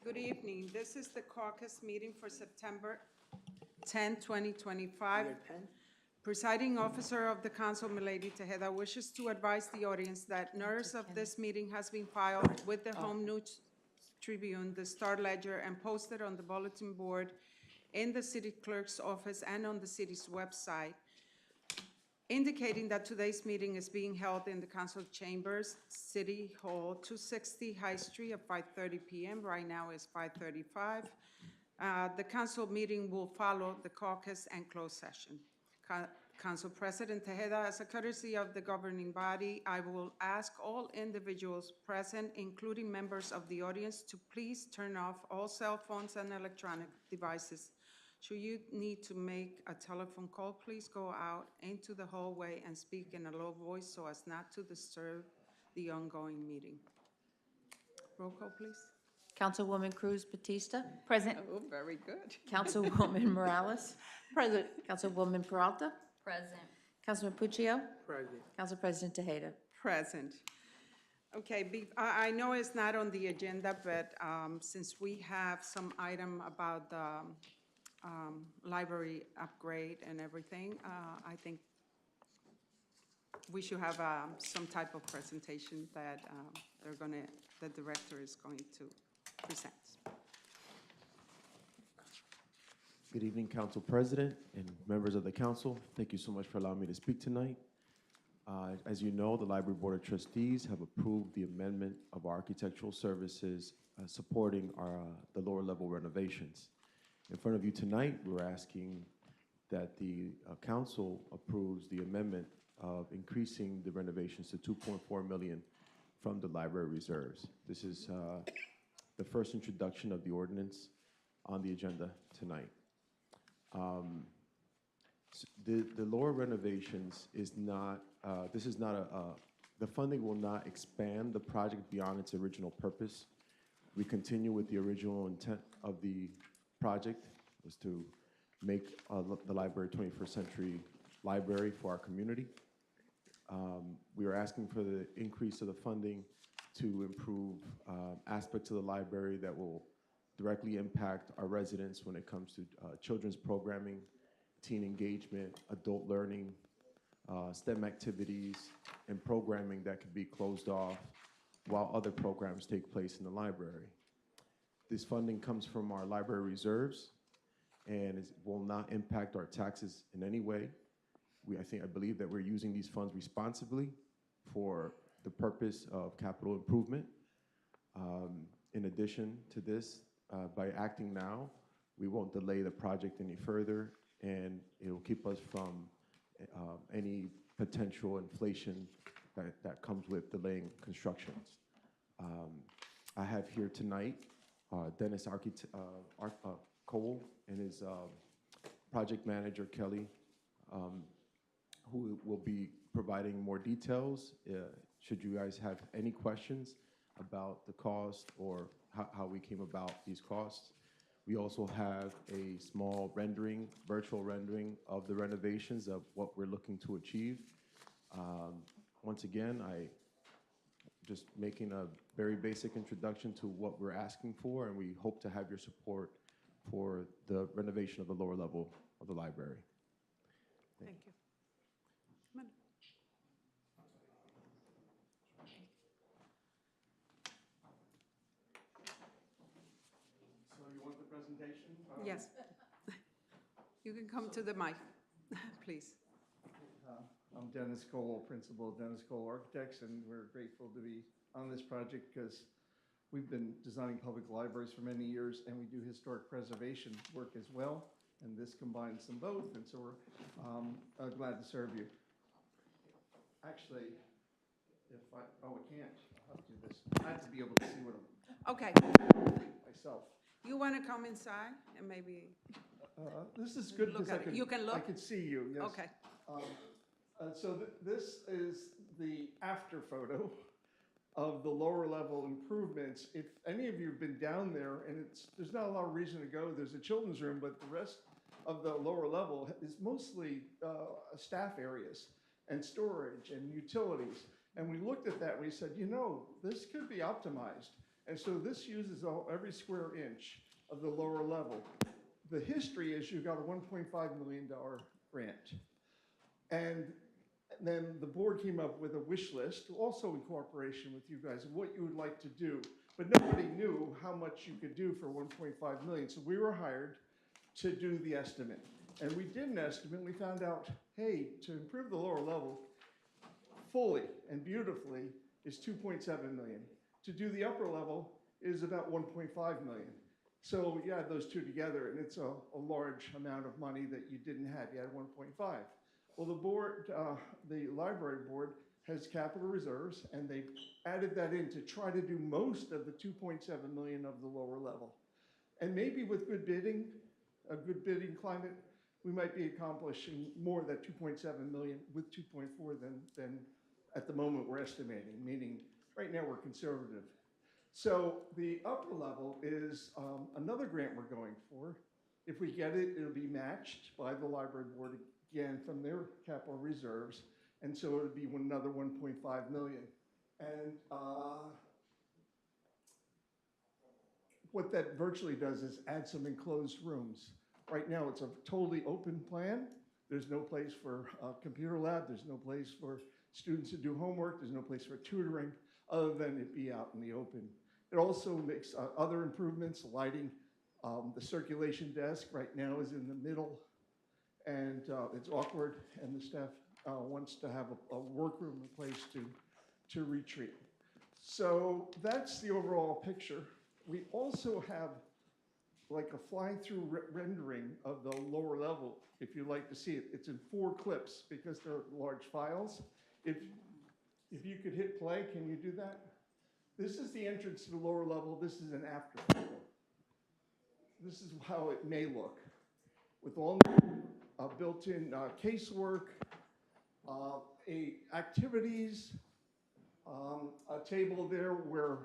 Good evening. This is the caucus meeting for September 10, 2025. Presiding officer of the council, Milady Tejeda, wishes to advise the audience that notice of this meeting has been filed with the Home News Tribune, the Star Ledger, and posted on the bulletin board in the city clerk's office and on the city's website, indicating that today's meeting is being held in the council chambers, City Hall, 260 High Street at 5:30 p.m. Right now is 5:35. The council meeting will follow the caucus and closed session. Council President Tejeda, as a courtesy of the governing body, I will ask all individuals present, including members of the audience, to please turn off all cell phones and electronic devices. Should you need to make a telephone call, please go out into the hallway and speak in a low voice so as not to disturb the ongoing meeting. Roll call, please. Councilwoman Cruz Batista. Present. Oh, very good. Councilwoman Morales. Present. Councilwoman Peralta. Present. Councilman Puccio. Present. Council President Tejeda. Present. Okay, I know it's not on the agenda, but since we have some item about the library upgrade and everything, I think we should have some type of presentation that the director is going to present. Good evening, Council President and members of the council. Thank you so much for allowing me to speak tonight. As you know, the Library Board of Trustees have approved the amendment of architectural services supporting the lower level renovations. In front of you tonight, we're asking that the council approves the amendment of increasing the renovations to $2.4 million from the library reserves. This is the first introduction of the ordinance on the agenda tonight. The lower renovations is not, the funding will not expand the project beyond its original purpose. We continue with the original intent of the project, was to make the library a 21st century library for our community. We are asking for the increase of the funding to improve aspects of the library that will directly impact our residents when it comes to children's programming, teen engagement, adult learning, STEM activities, and programming that could be closed off while other programs take place in the library. This funding comes from our library reserves and will not impact our taxes in any way. I believe that we're using these funds responsibly for the purpose of capital improvement. In addition to this, by acting now, we won't delay the project any further, and it will keep us from any potential inflation that comes with delaying constructions. I have here tonight Dennis Cole and his project manager, Kelly, who will be providing more details should you guys have any questions about the cost or how we came about these costs. We also have a small rendering, virtual rendering of the renovations of what we're looking to achieve. Once again, I just making a very basic introduction to what we're asking for, and we hope to have your support for the renovation of the lower level of the library. Thank you. Come on. So you want the presentation? Yes. You can come to the mic, please. I'm Dennis Cole, principal of Dennis Cole Architects, and we're grateful to be on this project because we've been designing public libraries for many years, and we do historic preservation work as well, and this combines them both, and so we're glad to serve you. Actually, it can't. I'll have to do this. I have to be able to see what I'm Okay. myself. You want to come inside and maybe? This is good Look because at it. You can look? I could see you, yes. Okay. So this is the after photo of the lower level improvements. If any of you have been down there, and there's not a lot of reason to go, there's a children's room, but the rest of the lower level is mostly staff areas and storage and utilities. And we looked at that and we said, you know, this could be optimized. And so this uses every square inch of the lower level. The history is you got a $1.5 million grant. And then the board came up with a wish list, also in cooperation with you guys, of what you would like to do. But nobody knew how much you could do for 1.5 million. So we were hired to do the estimate. And we did an estimate, and we found out, hey, to improve the lower level fully and beautifully is 2.7 million. To do the upper level is about 1.5 million. So you add those two together, and it's a large amount of money that you didn't have. You had 1.5. Well, the board, the library board, has capital reserves, and they added that in to try to do most of the 2.7 million of the lower level. And maybe with good bidding, a good bidding climate, we might be accomplishing more of that 2.7 million with 2.4 than at the moment we're estimating, meaning right now we're conservative. So the upper level is another grant we're going for. If we get it, it'll be matched by the library board again from their capital reserves. And so it would be another 1.5 million. And what that virtually does is add some enclosed rooms. Right now, it's a totally open plan. There's no place for a computer lab. There's no place for students to do homework. There's no place for tutoring other than it be out in the open. It also makes other improvements, lighting. The circulation desk right now is in the middle, and it's awkward, and the staff wants to have a workroom, a place to retreat. So that's the overall picture. We also have like a fly-through rendering of the lower level, if you'd like to see it. It's in 4 clips because they're large files. If you could hit play, can you do that? This is the entrance to the lower level. This is an after photo. This is how it may look with all built-in casework, activities, a table there where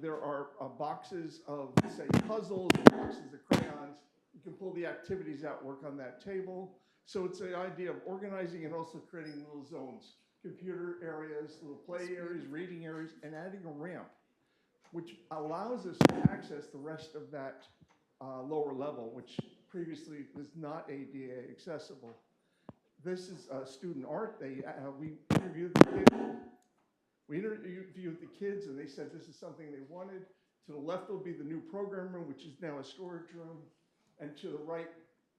there are boxes of, say, puzzles, boxes of crayons. You can pull the activities out, work on that table. So it's an idea of organizing and also creating little zones, computer areas, little play areas, reading areas, and adding a ramp, which allows us to access the rest of that lower level, which previously was not ADA accessible. This is student art. We interviewed the kids. We interviewed the kids, and they said this is something they wanted. To the left will be the new program room, which is now a storage room. And to the right,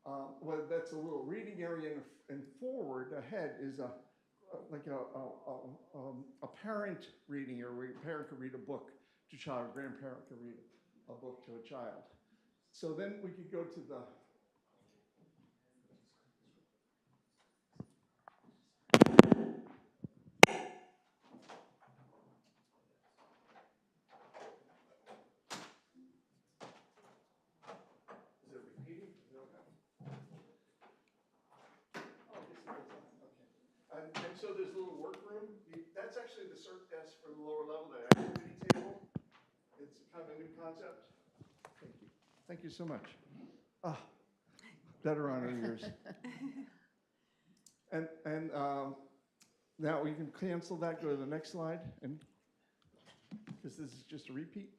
well, that's a little reading area, and forward ahead is a parent reading area where a parent could read a book to a child, a grandparent could read a book to a child. So then we could go to the And so there's a little workroom. That's actually the circ desk for the lower level, that activity table. It's kind of a new concept. Thank you. Thank you so much. Better honor yours. And now we can cancel that, go to the next slide, and because this is just a repeat.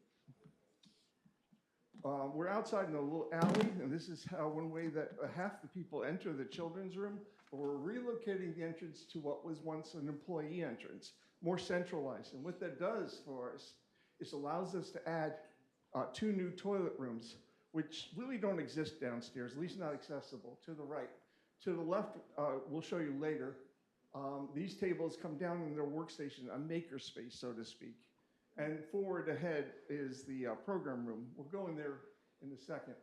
We're outside in a little alley, and this is how one way that half the people enter the children's room. But we're relocating the entrance to what was once an employee entrance, more centralized. And what that does for us is allows us to add 2 new toilet rooms, which really don't exist downstairs, at least not accessible, to the right. To the left, we'll show you later, these tables come down in their workstation, a maker space, so to speak. And forward ahead is the program room. We'll go in there in a second.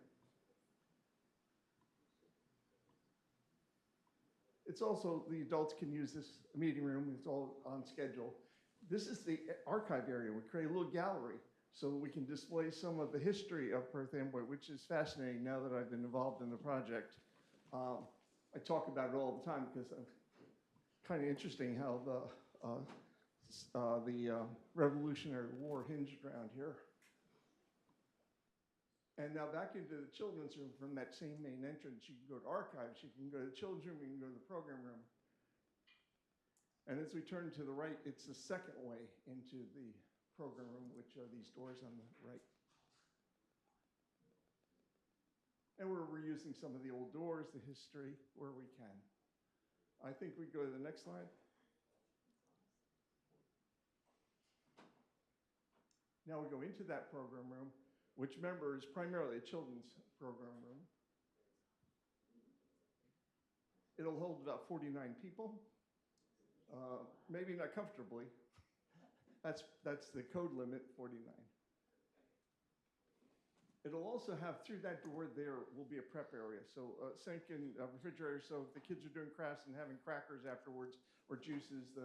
It's also, the adults can use this meeting room. It's all on schedule. This is the archive area. We create a little gallery so we can display some of the history of Perth Amboy, which is fascinating now that I've been involved in the project. I talk about it all the time because it's kind of interesting how the Revolutionary War hinged around here. And now back into the children's room from that same main entrance. You can go to archives, you can go to the children's room, you can go to the program room. And as we turn to the right, it's the second way into the program room, which are these doors on the right. And we're reusing some of the old doors, the history, where we can. I think we go to the next slide. Now we go into that program room, which, remember, is primarily a children's program room. It'll hold about 49 people, maybe not comfortably. That's the code limit, 49. It'll also have, through that door there will be a prep area. So sink and refrigerator, so if the kids are doing crafts and having crackers afterwards or juices,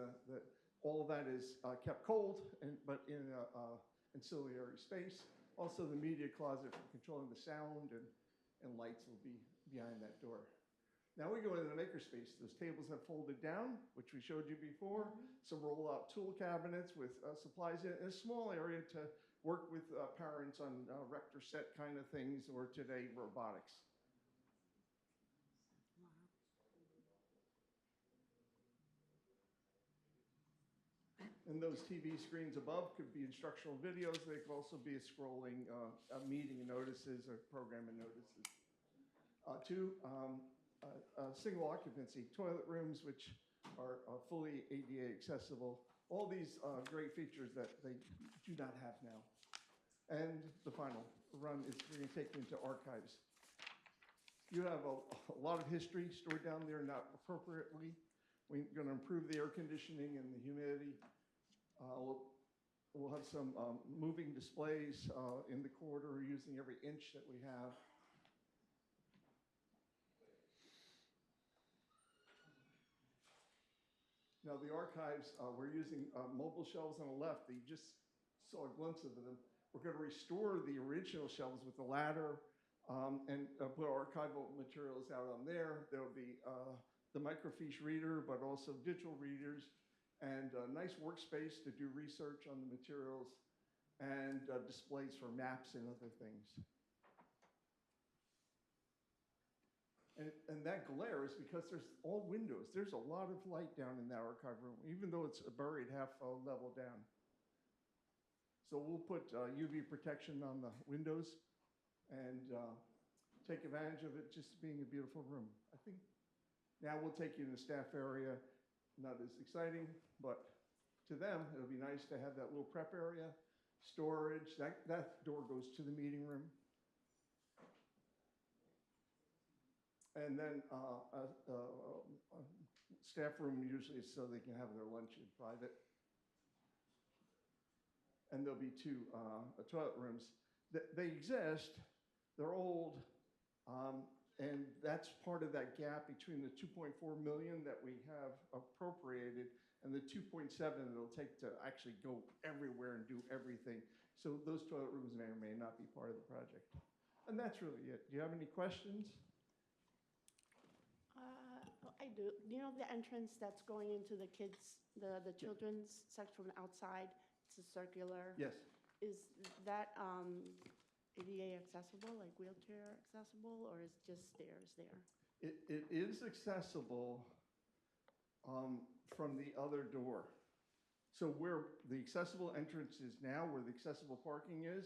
all of that is kept cold, but in an ancillary space. Also the media closet for controlling the sound and lights will be behind that door. Now we go into the makerspace. Those tables have folded down, which we showed you before. Some roll-out tool cabinets with supplies in it, and a small area to work with parents on rector set kind of things, or today, robotics. And those TV screens above could be instructional videos. They could also be a scrolling meeting notices or programming notices. Single occupancy toilet rooms, which are fully ADA accessible. All these great features that they do not have now. And the final run is we're going to take you into archives. You have a lot of history stored down there, not appropriately. We're going to improve the air conditioning and the humidity. We'll have some moving displays in the corridor using every inch that we have. Now the archives, we're using mobile shelves on the left. You just saw a glimpse of them. We're going to restore the original shelves with the ladder and put archival materials out on there. There will be the microfiche reader, but also digital readers, and a nice workspace to do research on the materials, and displays for maps and other things. And that glare is because there's all windows. There's a lot of light down in that archive room, even though it's buried half a level down. So we'll put UV protection on the windows and take advantage of it just being a beautiful room. I think now we'll take you to the staff area. Not as exciting, but to them, it'll be nice to have that little prep area, storage. That door goes to the meeting room. And then staff room usually is so they can have their lunch in private. And there'll be two toilet rooms. They exist, they're old, and that's part of that gap between the 2.4 million that we have appropriated and the 2.7 it'll take to actually go everywhere and do everything. So those toilet rooms may or may not be part of the project. And that's really it. Do you have any questions? I do. You know the entrance that's going into the kids, the children's section from the outside? It's a circular. Yes. Is that ADA accessible, like wheelchair accessible, or is just stairs there? It is accessible from the other door. So where the accessible entrance is now, where the accessible parking is,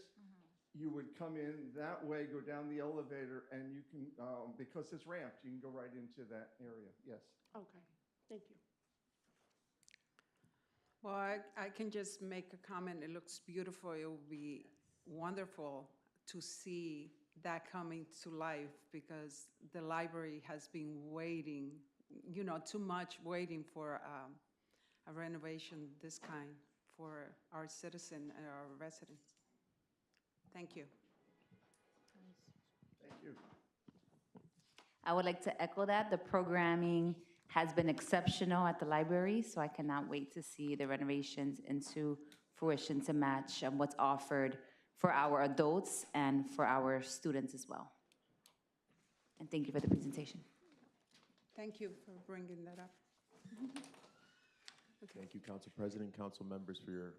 you would come in that way, go down the elevator, and you can, because it's ramped, you can go right into that area, yes. Okay, thank you. Well, I can just make a comment. It looks beautiful. It will be wonderful to see that coming to life because the library has been waiting, you know, too much waiting for a renovation this kind for our citizen and our residents. Thank you. Thank you. I would like to echo that. The programming has been exceptional at the library, so I cannot wait to see the renovations into fruition to match what's offered for our adults and for our students as well. And thank you for the presentation. Thank you for bringing that up. Thank you, Council President, council members, for your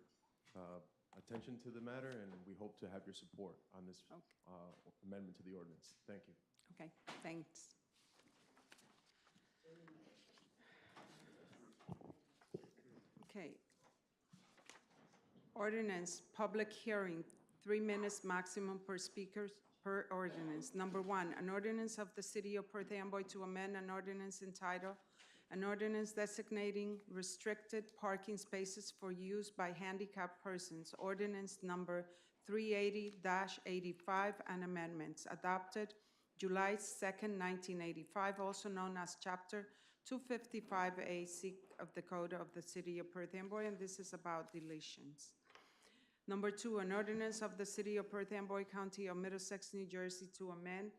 attention to the matter, and we hope to have your support on this amendment to the ordinance. Thank you. Okay, thanks. Okay. Ordinance, public hearing, 3 minutes maximum per speaker per ordinance. Number one, an ordinance of the City of Perth Amboy to amend an ordinance entitled, an ordinance designating restricted parking spaces for use by handicapped persons, ordinance number 380-85, and amendments, adopted July 2nd, 1985, also known as Chapter 255A of the Code of the City of Perth Amboy, and this is about deletions. Number two, an ordinance of the City of Perth Amboy, County of Middlesex, New Jersey, to amend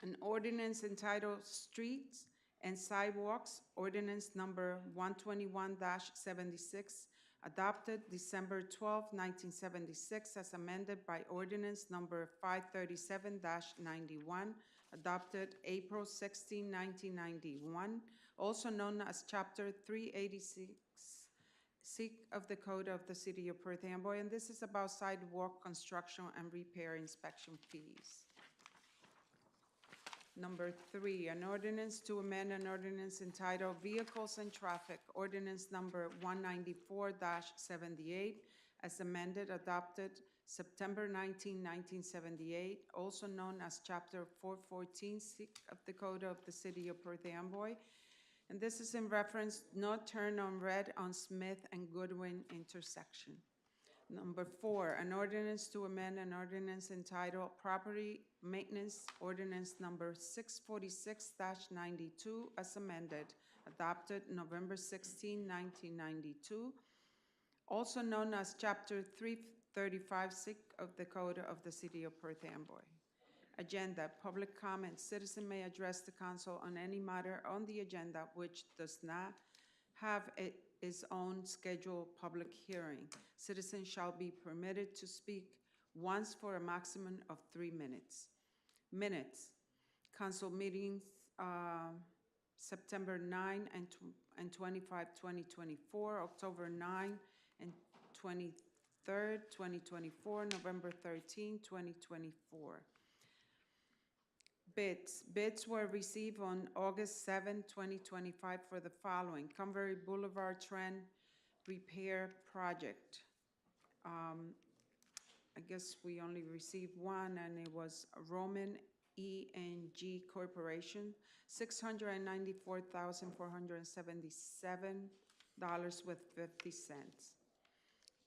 an ordinance entitled Streets and Sidewalks, ordinance number 121-76, adopted December 12, 1976, as amended by ordinance number 537-91, adopted April 16, 1991, also known as Chapter 386 of the Code of the City of Perth Amboy, and this is about sidewalk construction and repair inspection fees. Number three, an ordinance to amend an ordinance entitled Vehicles and Traffic, ordinance number 194-78, as amended, adopted September 19, 1978, also known as Chapter 414 of the Code of the City of Perth Amboy. And this is in reference no turn on red on Smith and Goodwin intersection. Number four, an ordinance to amend an ordinance entitled Property Maintenance, ordinance number 646-92, as amended, adopted November 16, 1992, also known as Chapter 335 of the Code of the City of Perth Amboy. Agenda, public comment. Citizen may address the council on any matter on the agenda which does not have its own scheduled public hearing. Citizens shall be permitted to speak once for a maximum of 3 minutes. Minutes. Council meetings, September 9 and 25, 2024, October 9 and 23rd, 2024, November 13, 2024. Bids were received on August 7, 2025 for the following: Convery Boulevard Trend Repair Project. I guess we only received one, and it was Roman E&G Corporation, $694,477.50.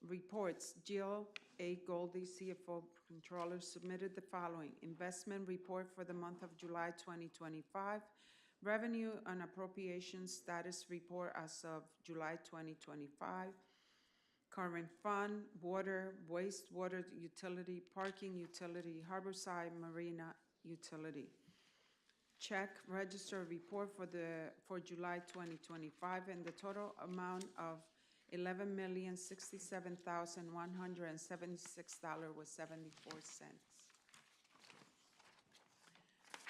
Reports. Jill A. Goldie, CFO Controller, submitted the following: investment report for the month of July 2025, revenue and appropriation status report as of July 2025, current fund, water, wastewater utility, parking utility, harborside marina utility. Check register report for July 2025, and the total amount of $11,067,176.74.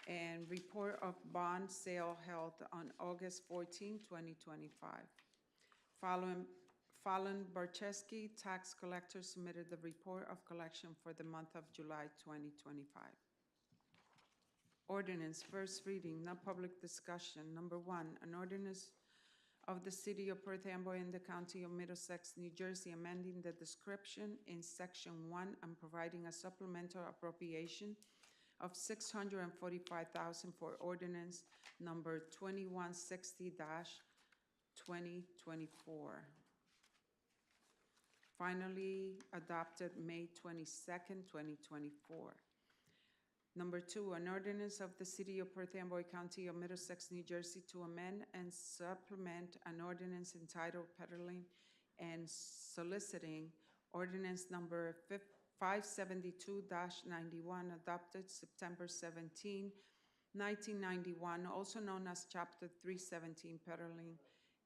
And report of bond sale held on August 14, 2025. Fallon Barczewski, tax collector, submitted the report of collection for the month of July 2025. Ordinance, first reading, no public discussion. Number one, an ordinance of the City of Perth Amboy in the County of Middlesex, New Jersey, amending the description in Section 1 and providing a supplemental appropriation of $645,000 for ordinance number 2160-2024. Finally adopted May 22nd, 2024. Number two, an ordinance of the City of Perth Amboy, County of Middlesex, New Jersey, to amend and supplement an ordinance entitled Peddling and Soliciting, ordinance number 572-91, adopted September 17, 1991, also known as Chapter 317, Peddling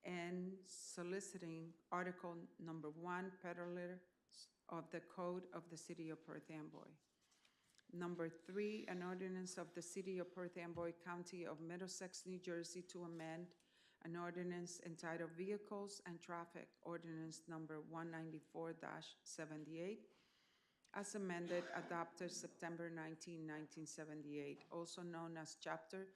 and Soliciting, Article number 1, Peddler of the Code of the City of Perth Amboy. Number three, an ordinance of the City of Perth Amboy, County of Middlesex, New Jersey, to amend an ordinance entitled Vehicles and Traffic, ordinance number 194-78, as amended, adopted September 19, 1978, also known as Chapter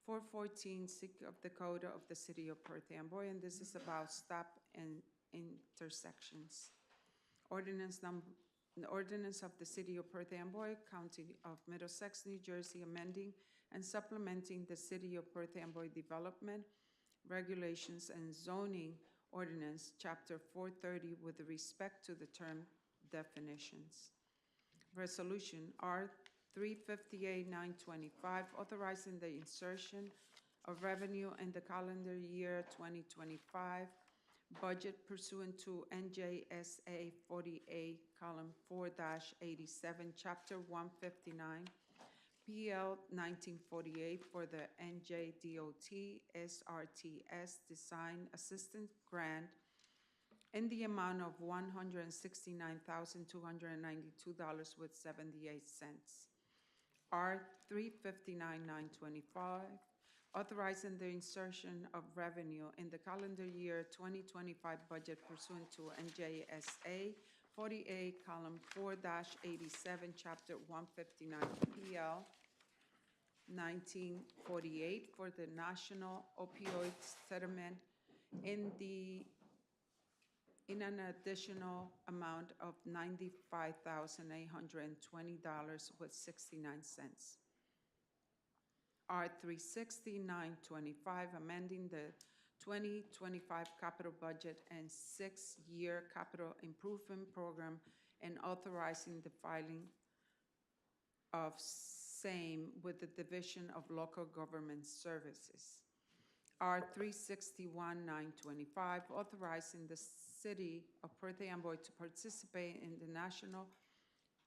414, sick of the code of the city of Perth Amboy, and this is about stop and intersections. The ordinance of the city of Perth Amboy, County of Middlesex, New Jersey, amending and supplementing the city of Perth Amboy Development Regulations and Zoning Ordinance, Chapter 430, with respect to the term definitions. Resolution R 358-925, authorizing the insertion of revenue in the calendar year 2025 budget pursuant to NJSA 48:4-87, Chapter 159, PL 1948 for the NJDOT SRTS Design Assistance Grant in the amount of $169,292.78. R 359-925, authorizing the insertion of revenue in the calendar year 2025 budget pursuant to NJSA 48:4-87, Chapter 159, PL 1948 for the National Opioid Settlement in an additional amount of $95,820.69. R 360-925, amending the 2025 capital budget and six-year capital improvement program and authorizing the filing of same with the Division of Local Government Services. R 361-925, authorizing the city of Perth Amboy to participate in the national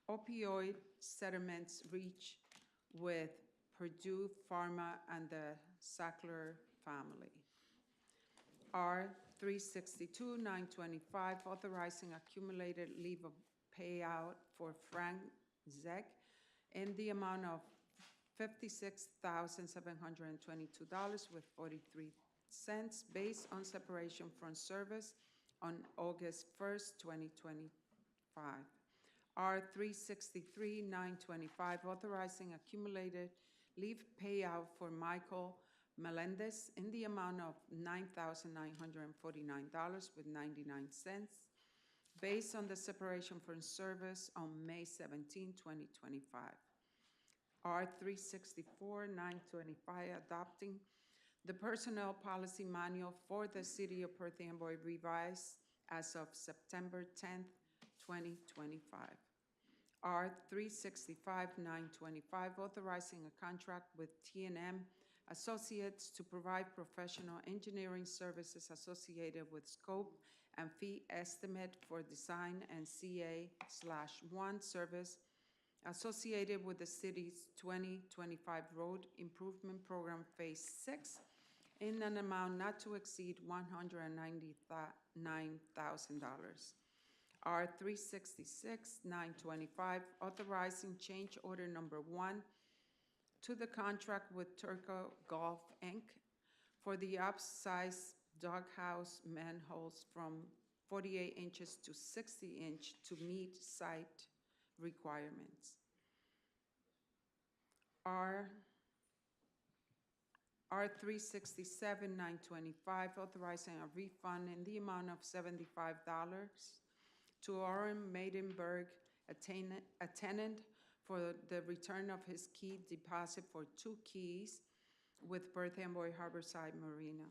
opioid settlements reached with Purdue Pharma and the Sackler family. R 362-925, authorizing accumulated leave of payout for Frank Zeck in the amount of $56,722.43 based on separation from service on August 1st, 2025. R 363-925, authorizing accumulated leave payout for Michael Melendez in the amount of $9,949.99 based on the separation from service on May 17, 2025. R 364-925, adopting the Personnel Policy Manual for the City of Perth Amboy revised as of September 10th, 2025. R 365-925, authorizing a contract with T&M Associates to provide professional engineering services associated with scope and fee estimate for design and CA/1 service associated with the city's 2025 Road Improvement Program Phase 6 in an amount not to exceed $199,000. R 366-925, authorizing change order number 1 to the contract with Turco Golf, Inc. for the upsize doghouse manholes from 48 inches to 60 inch to meet site requirements. R 367-925, authorizing a refund in the amount of $75 to Oren Maidenberg, a tenant, for the return of his key deposit for 2 keys with Perth Amboy Harborside Marina.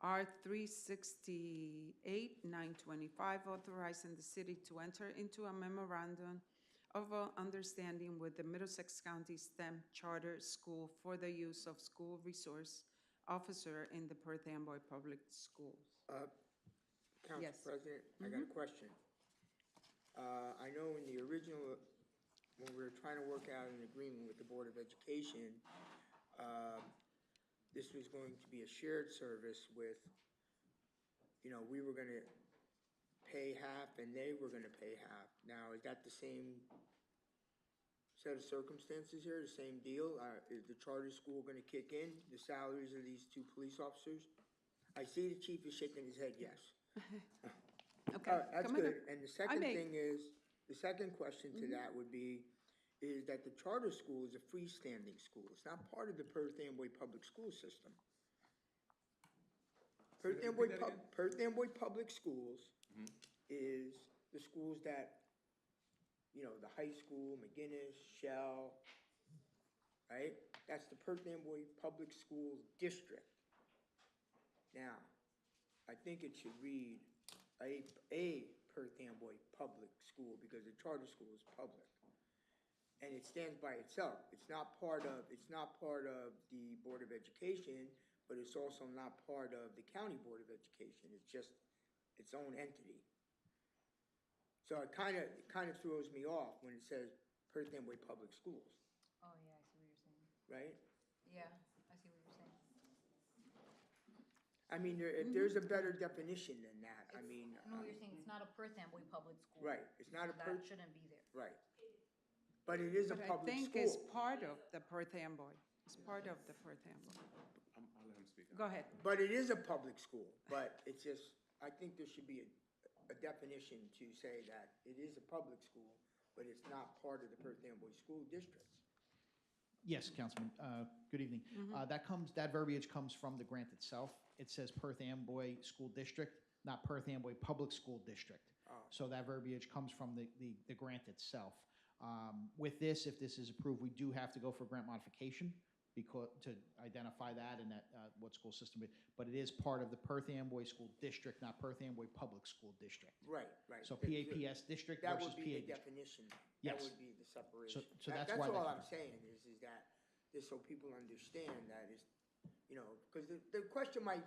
R 368-925, authorizing the city to enter into a memorandum of understanding with the Middlesex County STEM Charter School for the use of school resource officer in the Perth Amboy Public Schools. Council Yes. President, I got a question. I know in the original, when we were trying to work out an agreement with the Board of Education, this was going to be a shared service with, we were going to pay half and they were going to pay half. Now, is that the same set of circumstances here, the same deal? Is the charter school going to kick in the salaries of these 2 police officers? I see the chief is shaking his head yes. Okay, All right, that's come on good. up. And the second may- thing is, the second question to that would be, is that the charter school is a freestanding school. It's not part of the Perth Amboy public school system. Perth Amboy Public Schools is the schools that, you know, the high school, McGinnis, Shell, right? That's the Perth Amboy Public Schools District. Now, I think it should read a Perth Amboy Public School because the charter school is public. And it stands by itself. It's not part of the Board of Education, but it's also not part of the County Board of Education. It's just its own entity. So it kind of throws me off when it says Perth Amboy Public Schools, Oh, yeah, I see what you're saying. right? Yeah, I see what you're saying. I mean, if there's a better definition than that, I mean. No, you're saying it's not a Perth Amboy public school. Right, it's not a So Perth, that shouldn't be there. right. But it is a But I public think it's school. part of the Perth Amboy. It's part of the Perth Amboy. I'll let him speak. Go ahead. But it is a public school, but it's just, I think there should be a definition to say that it is a public school, but it's not part of the Perth Amboy School Districts. Yes, Councilman, good evening. That verbiage comes from the grant itself. It says Perth Amboy School District, not Perth Amboy Public School District. So that verbiage comes from the grant itself. With this, if this is approved, we do have to go for grant modification because, to identify that and that, what school system, but it is part of the Perth Amboy School District, not Perth Amboy Public School District. Right, right. So PAPS district That versus would be PA the district. definition. Yes. That would be the separation. So that's why That's all that- I'm saying is that, just so people understand that is, you know, because the question might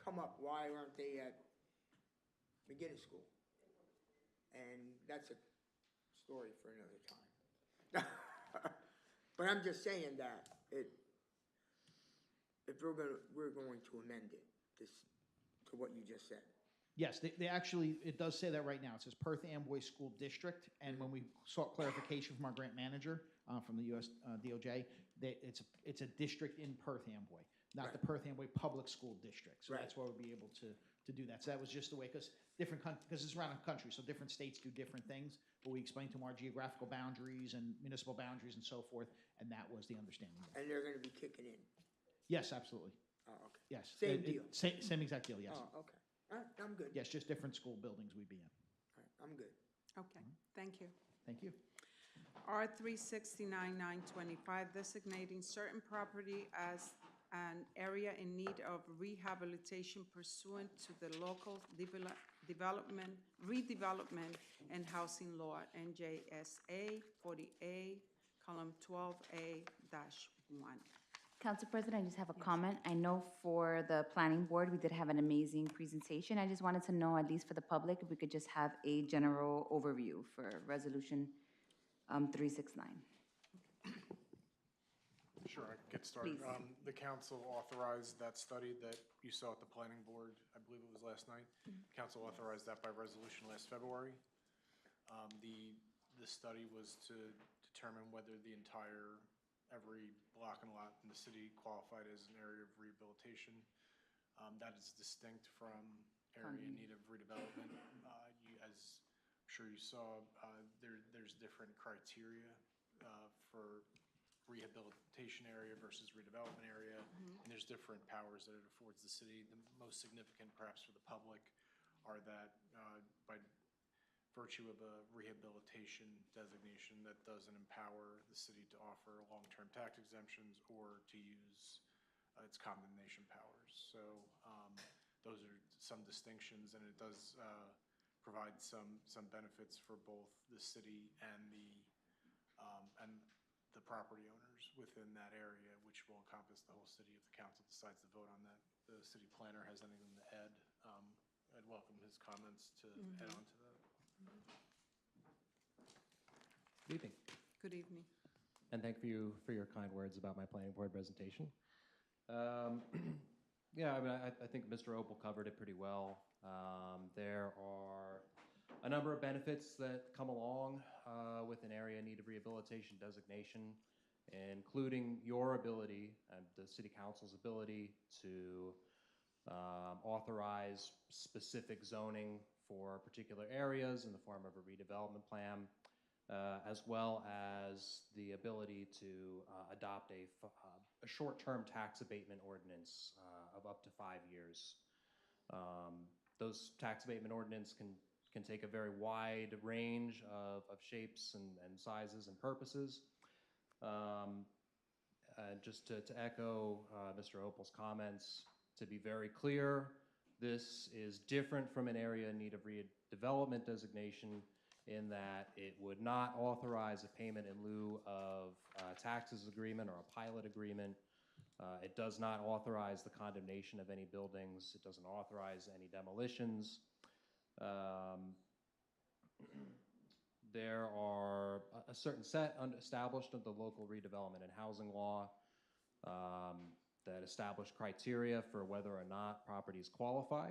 come up, why aren't they at McGinnis School? And that's a story for another time. But I'm just saying that if we're going to amend it, to what you just said. Yes, they actually, it does say that right now. It says Perth Amboy School District, and when we sought clarification from our grant manager, from the US DOJ, that it's a district in Perth Amboy, not the Perth Amboy Public School District. So Right. that's why we'll be able to do that. So that was just the way, because it's around the country, so different states do different things, but we explained to them our geographical boundaries and municipal boundaries and so forth, and that was the understanding. And they're gonna be kicking in. Yes, absolutely. Oh, okay. Yes. Same deal. Same exact deal, yes. Oh, okay. All right, I'm good. Yes, just different school buildings we'd be in. All right, I'm good. Okay, thank you. Thank you. R 369-925, designating certain property as an area in need of rehabilitation pursuant to the local redevelopment and housing law, NJSA 40A, column 12A-1. Council President, I just have a comment. I know for the planning board, we did have an amazing presentation. I just wanted to know, at least for the public, if we could just have a general overview for Resolution 369. Sure, I can get started. Please. The council authorized that study that you saw at the planning board, I believe it was last night. Council authorized that by resolution last February. The study was to determine whether the entire, every block and lot in the city qualified as an area of rehabilitation. That is distinct from area in need of redevelopment. As I'm sure you saw, there's different criteria for rehabilitation area versus redevelopment area, and there's different powers that it affords the city. The most significant, perhaps for the public, are that by virtue of a rehabilitation designation, that doesn't empower the city to offer long-term tax exemptions or to use its condemnation powers. So those are some distinctions, and it does provide some benefits for both the city and the property owners within that area, which will encompass the whole city if the council decides to vote on that. The city planner has anything to add, I'd welcome his comments to add on to that. Good evening, Good evening. and thank you for your kind words about my planning board presentation. Yeah, I mean, I think Mr. Opal covered it pretty well. There are a number of benefits that come along with an area in need of rehabilitation designation, including your ability and the city council's ability to authorize specific zoning for particular areas in the form of a redevelopment plan. as well as the ability to adopt a short-term tax abatement ordinance of up to 5 years. Those tax abatement ordinance can take a very wide range of shapes and sizes and purposes. Just to echo Mr. Opal's comments, to be very clear, this is different from an area in need of redevelopment designation in that it would not authorize a payment in lieu of taxes agreement or a pilot agreement. It does not authorize the condemnation of any buildings. It doesn't authorize any demolitions. There are a certain set established of the local redevelopment and housing law that establish criteria for whether or not properties qualify.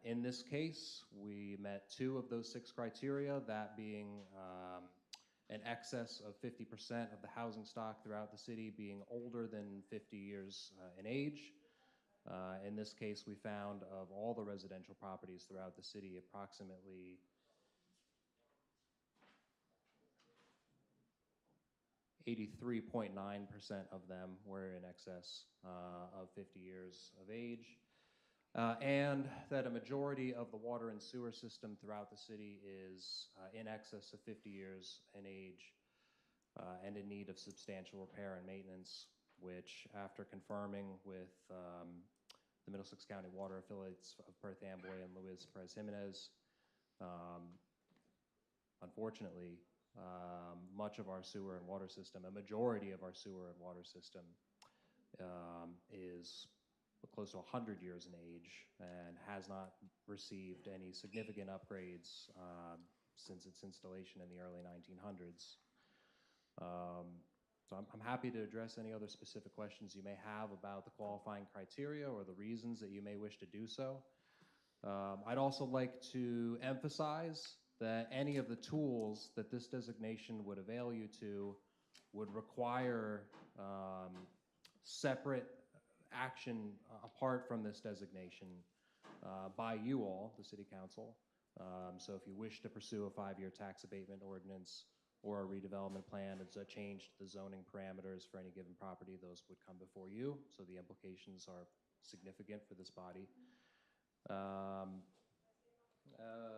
In this case, we met 2 of those 6 criteria, that being an excess of 50% of the housing stock throughout the city being older than 50 years in age. In this case, we found of all the residential properties throughout the city, approximately 83.9% of them were in excess of 50 years of age. And that a majority of the water and sewer system throughout the city is in excess of 50 years in age and in need of substantial repair and maintenance, which, after confirming with the Middlesex County Water Affiliates of Perth Amboy and Luis Perez Jimenez, unfortunately, much of our sewer and water system, a majority of our sewer and water system is close to 100 years in age and has not received any significant upgrades since its installation in the early 1900s. So I'm happy to address any other specific questions you may have about the qualifying criteria or the reasons that you may wish to do so. I'd also like to emphasize that any of the tools that this designation would avail you to would require separate action apart from this designation by you all, the City Council. So if you wish to pursue a 5-year tax abatement ordinance or a redevelopment plan, it's a change to the zoning parameters for any given property, those would come before you. So the implications are significant for this body.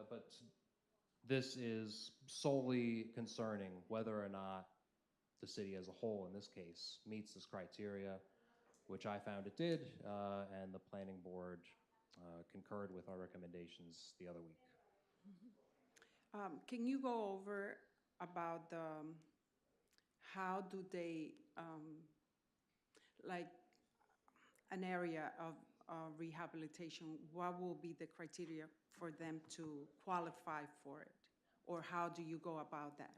But this is solely concerning whether or not the city as a whole, in this case, meets this criteria, which I found it did, and the planning board concurred with our recommendations the other week. Can you go over about how do they, like an area of rehabilitation, what will be the criteria for them to qualify for it? Or how do you go about that?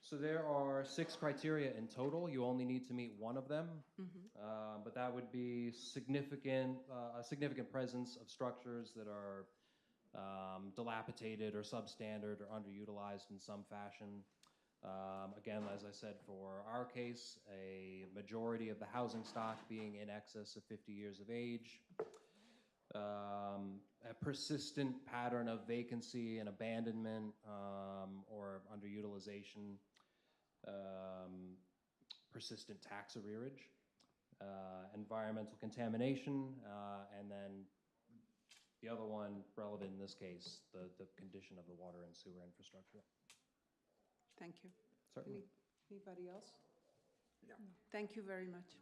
So there are 6 criteria in total. You only need to meet 1 of them, but that would be a significant presence of structures that are dilapidated or substandard or underutilized in some fashion. Again, as I said, for our case, a majority of the housing stock being in excess of 50 years of age, a persistent pattern of vacancy and abandonment or underutilization, persistent tax arrearage, environmental contamination, and then the other one relevant in this case, the condition of the water and sewer infrastructure. Thank you. Certainly. Anybody else? No. Thank you very much.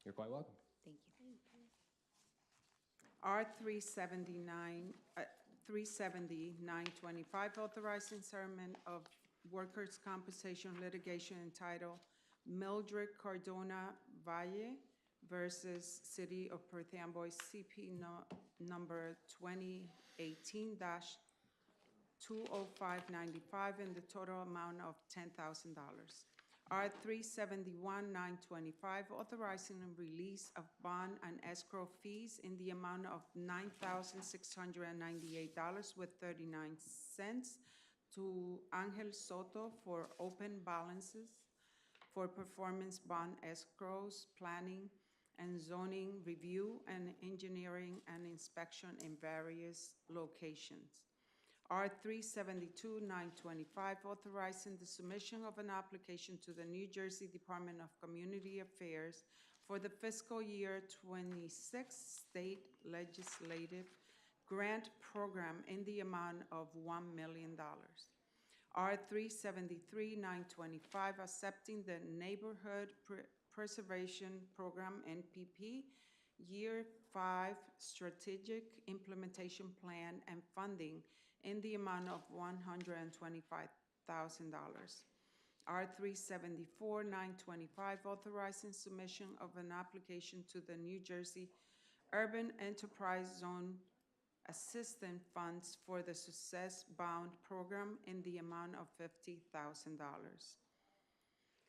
You're quite welcome. Thank you. R 379, 370-925, authorizing settlement of workers' compensation litigation entitled Mildred Cardona Valle versus City of Perth Amboy, CP number 2018-20595, in the total amount of $10,000. R 371-925, authorizing the release of bond and escrow fees in the amount of $9,698.39 to Angel Soto for open balances for performance bond escrows, planning, and zoning review and engineering and inspection in various locations. R 372-925, authorizing the submission of an application to the New Jersey Department of Community Affairs for the fiscal year 26 state legislative grant program in the amount of $1 million. R 373-925, accepting the Neighborhood Preservation Program, NPP, Year 5 Strategic Implementation Plan and funding in the amount of $125,000. R 374-925, authorizing submission of an application to the New Jersey Urban Enterprise Zone Assistance Funds for the Success Bound Program in the amount of $50,000.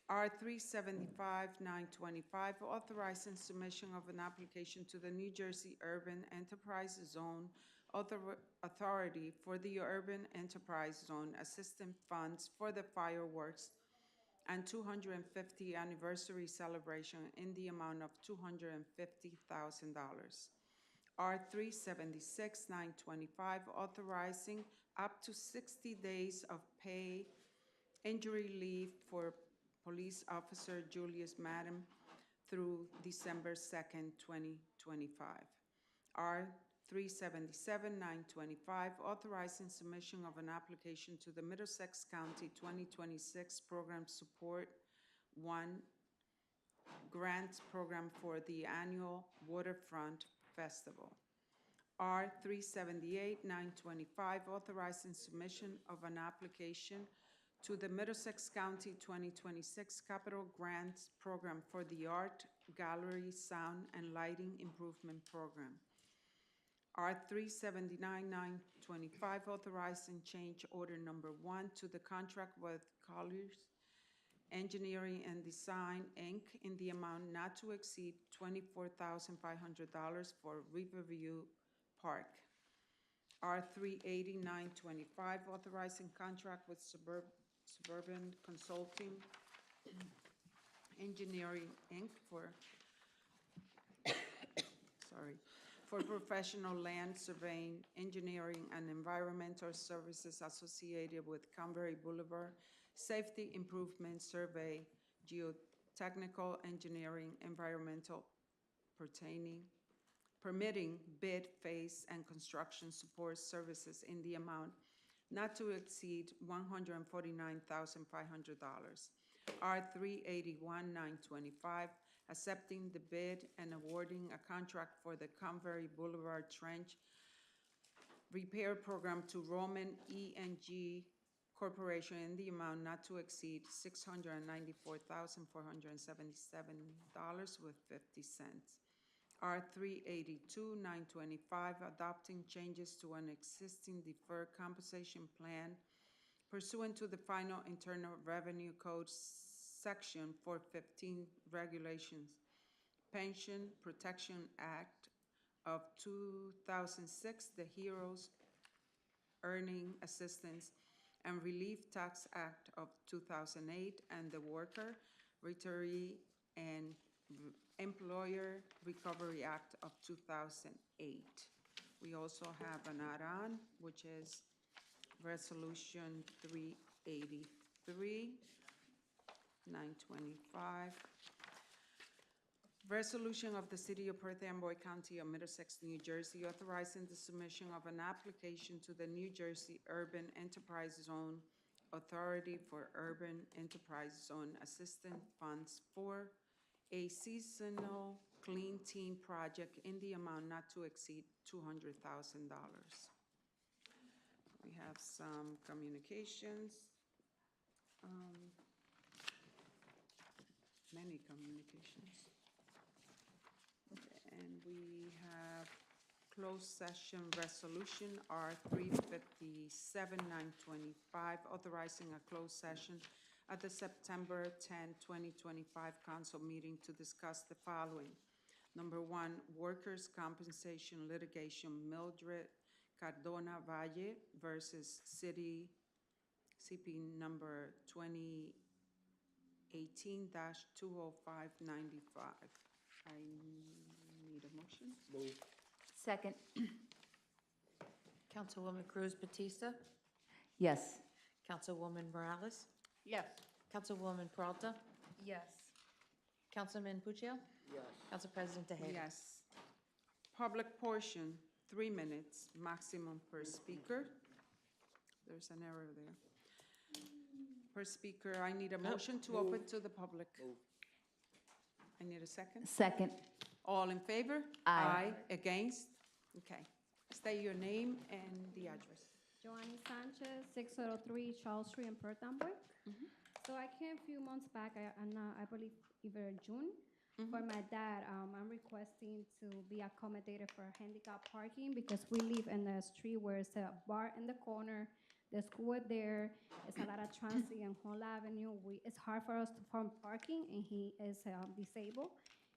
R 375-925, authorizing submission of an application to the New Jersey Urban Enterprise Zone Authority for the Urban Enterprise Zone Assistance Funds for the fireworks and 250th anniversary celebration in the amount of $250,000. R 376-925, authorizing up to 60 days of pay injury leave for Police Officer Julius Madam through December 2nd, 2025. R 377-925, authorizing submission of an application to the Middlesex County 2026 Program Support 1 Grant Program for the annual Waterfront Festival. R 378-925, authorizing submission of an application to the Middlesex County 2026 Capital Grants Program for the Art Gallery Sound and Lighting Improvement Program. R 379-925, authorizing change order number 1 to the contract with Colliers Engineering and Design, Inc. in the amount not to exceed $24,500 for Riverview Park. R 380-925, authorizing contract with Suburban Consulting Engineering, Inc. for professional land surveying, engineering, and environmental services associated with Convery Boulevard, safety improvement survey, geotechnical engineering, environmental permitting, bid phase, and construction support services in the amount not to exceed $149,500. R 381-925, accepting the bid and awarding a contract for the Convery Boulevard Trench Repair Program to Roman E&G Corporation in the amount not to exceed $694,477 with 50 cents. R 382-925, adopting changes to an existing deferred compensation plan pursuant to the final Internal Revenue Code Section 415 regulations, Pension Protection Act of 2006, the Heroes Earning Assistance and Relief Tax Act of 2008, and the Worker, Retiree, and Employer Recovery Act of 2008. We also have an add-on, which is Resolution 383, 925. Resolution of the City of Perth Amboy County of Middlesex, New Jersey, authorizing the submission of an application to the New Jersey Urban Enterprise Zone Authority for Urban Enterprise Zone Assistance Funds for a seasonal clean team project in the amount not to exceed $200,000. We have some communications. Many communications. And we have closed session resolution R 357-925, authorizing a closed session at the September 10, 2025 council meeting to discuss the following. Number 1, workers' compensation litigation, Mildred Cardona Valle versus City CP number 2018-20595. I need a motion. Move. Second. Councilwoman Cruz Batista? Yes. Councilwoman Morales? Yes. Councilwoman Peralta? Yes. Councilman Puccio? Yes. Council President Tejeda? Yes. Public portion, 3 minutes maximum per speaker. There's an error there. Per speaker, I need a motion to open to the public. Move. I need a second. Second. All in favor? Aye. Against? Okay. State your name and the address. Joanny Sanchez, 603 Charles Street in Perth, Amboy. So I came a few months back, I believe either June, for my dad. I'm requesting to be accommodated for handicap parking because we live in a street where it's a bar in the corner, the school there, it's a lot of transit on Hall Avenue. It's hard for us to find parking, and he is disabled.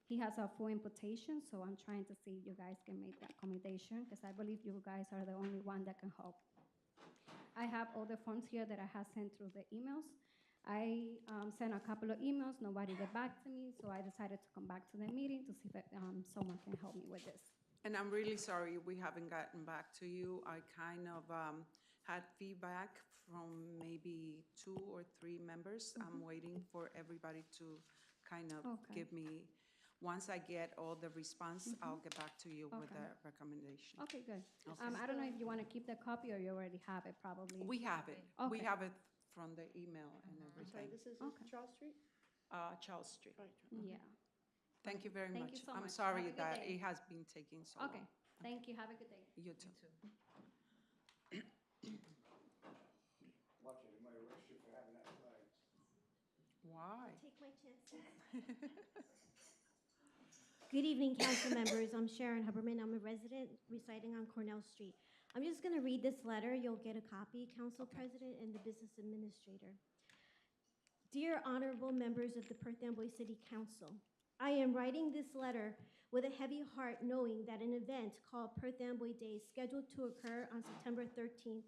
He has a full amputation, so I'm trying to see if you guys can make that accommodation because I believe you guys are the only one that can help. I have all the forms here that I have sent through the emails. I sent a couple of emails, nobody got back to me, so I decided to come back to the meeting to see if someone can help me with this. And I'm really sorry we haven't gotten back to you. I kind of had feedback from maybe 2 or 3 members. I'm waiting for everybody to kind of Okay. give me, once I get all the response, I'll get back to you with Okay. a recommendation. Okay, good. I don't know if you want to keep the copy or you already have it, probably. We have it. We Okay. have it from the email and I'm sorry, everything. this is Okay. Charles Street? Charles Street. Right. Yeah. Thank you very Thank much. you so I'm much. sorry Have a good that day. it has been taking so long. Okay, thank you. Have a good day. You too. Watch it, it might arrest you for having that flag. Why? Take my chances. Good evening, council members. I'm Sharon Huberman. I'm a resident residing on Cornell Street. I'm just going to read this letter. You'll get a copy, Council President and the Business Administrator. Dear honorable members of the Perth Amboy City Council, I am writing this letter with a heavy heart knowing that an event called Perth Amboy Day is scheduled to occur on September 13,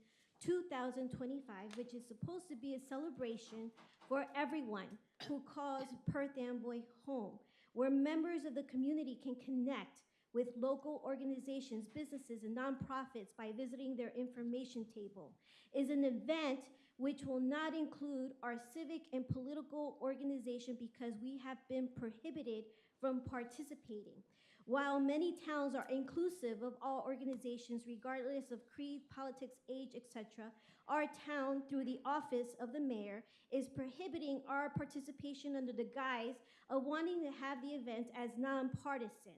2025, which is supposed to be a celebration for everyone who calls Perth Amboy home, where members of the community can connect with local organizations, businesses, and nonprofits by visiting their information table, is an event which will not include our civic and political organization because we have been prohibited from participating. While many towns are inclusive of all organizations, regardless of creed, politics, age, etc., our town, through the office of the mayor, is prohibiting our participation under the guise of wanting to have the event as nonpartisan.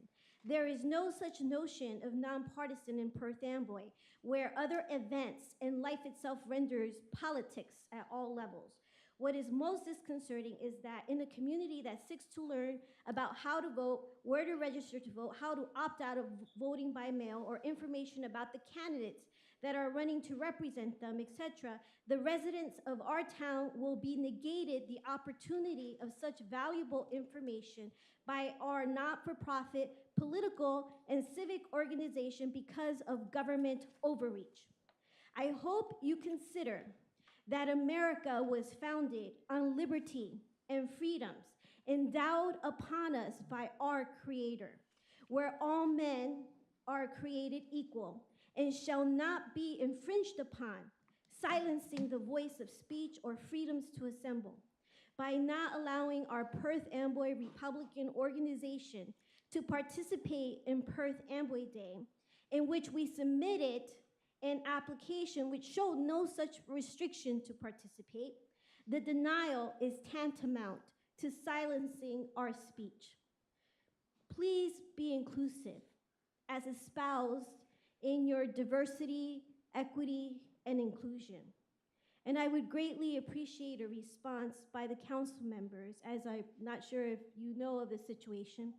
There is no such notion of nonpartisan in Perth Amboy, where other events and life itself renders politics at all levels. What is most disconcerting is that in a community that seeks to learn about how to vote, where to register to vote, how to opt out of voting by mail, or information about the candidates that are running to represent them, etc., the residents of our town will be negated the opportunity of such valuable information by our not-for-profit political and civic organization because of government overreach. I hope you consider that America was founded on liberty and freedoms endowed upon us by our Creator, where all men are created equal and shall not be infringed upon, silencing the voice of speech or freedoms to assemble. By not allowing our Perth Amboy Republican organization to participate in Perth Amboy Day, in which we submitted an application which showed no such restriction to participate, the denial is tantamount to silencing our speech. Please be inclusive as espoused in your diversity, equity, and inclusion. And I would greatly appreciate a response by the council members, as I'm not sure if you know of the situation,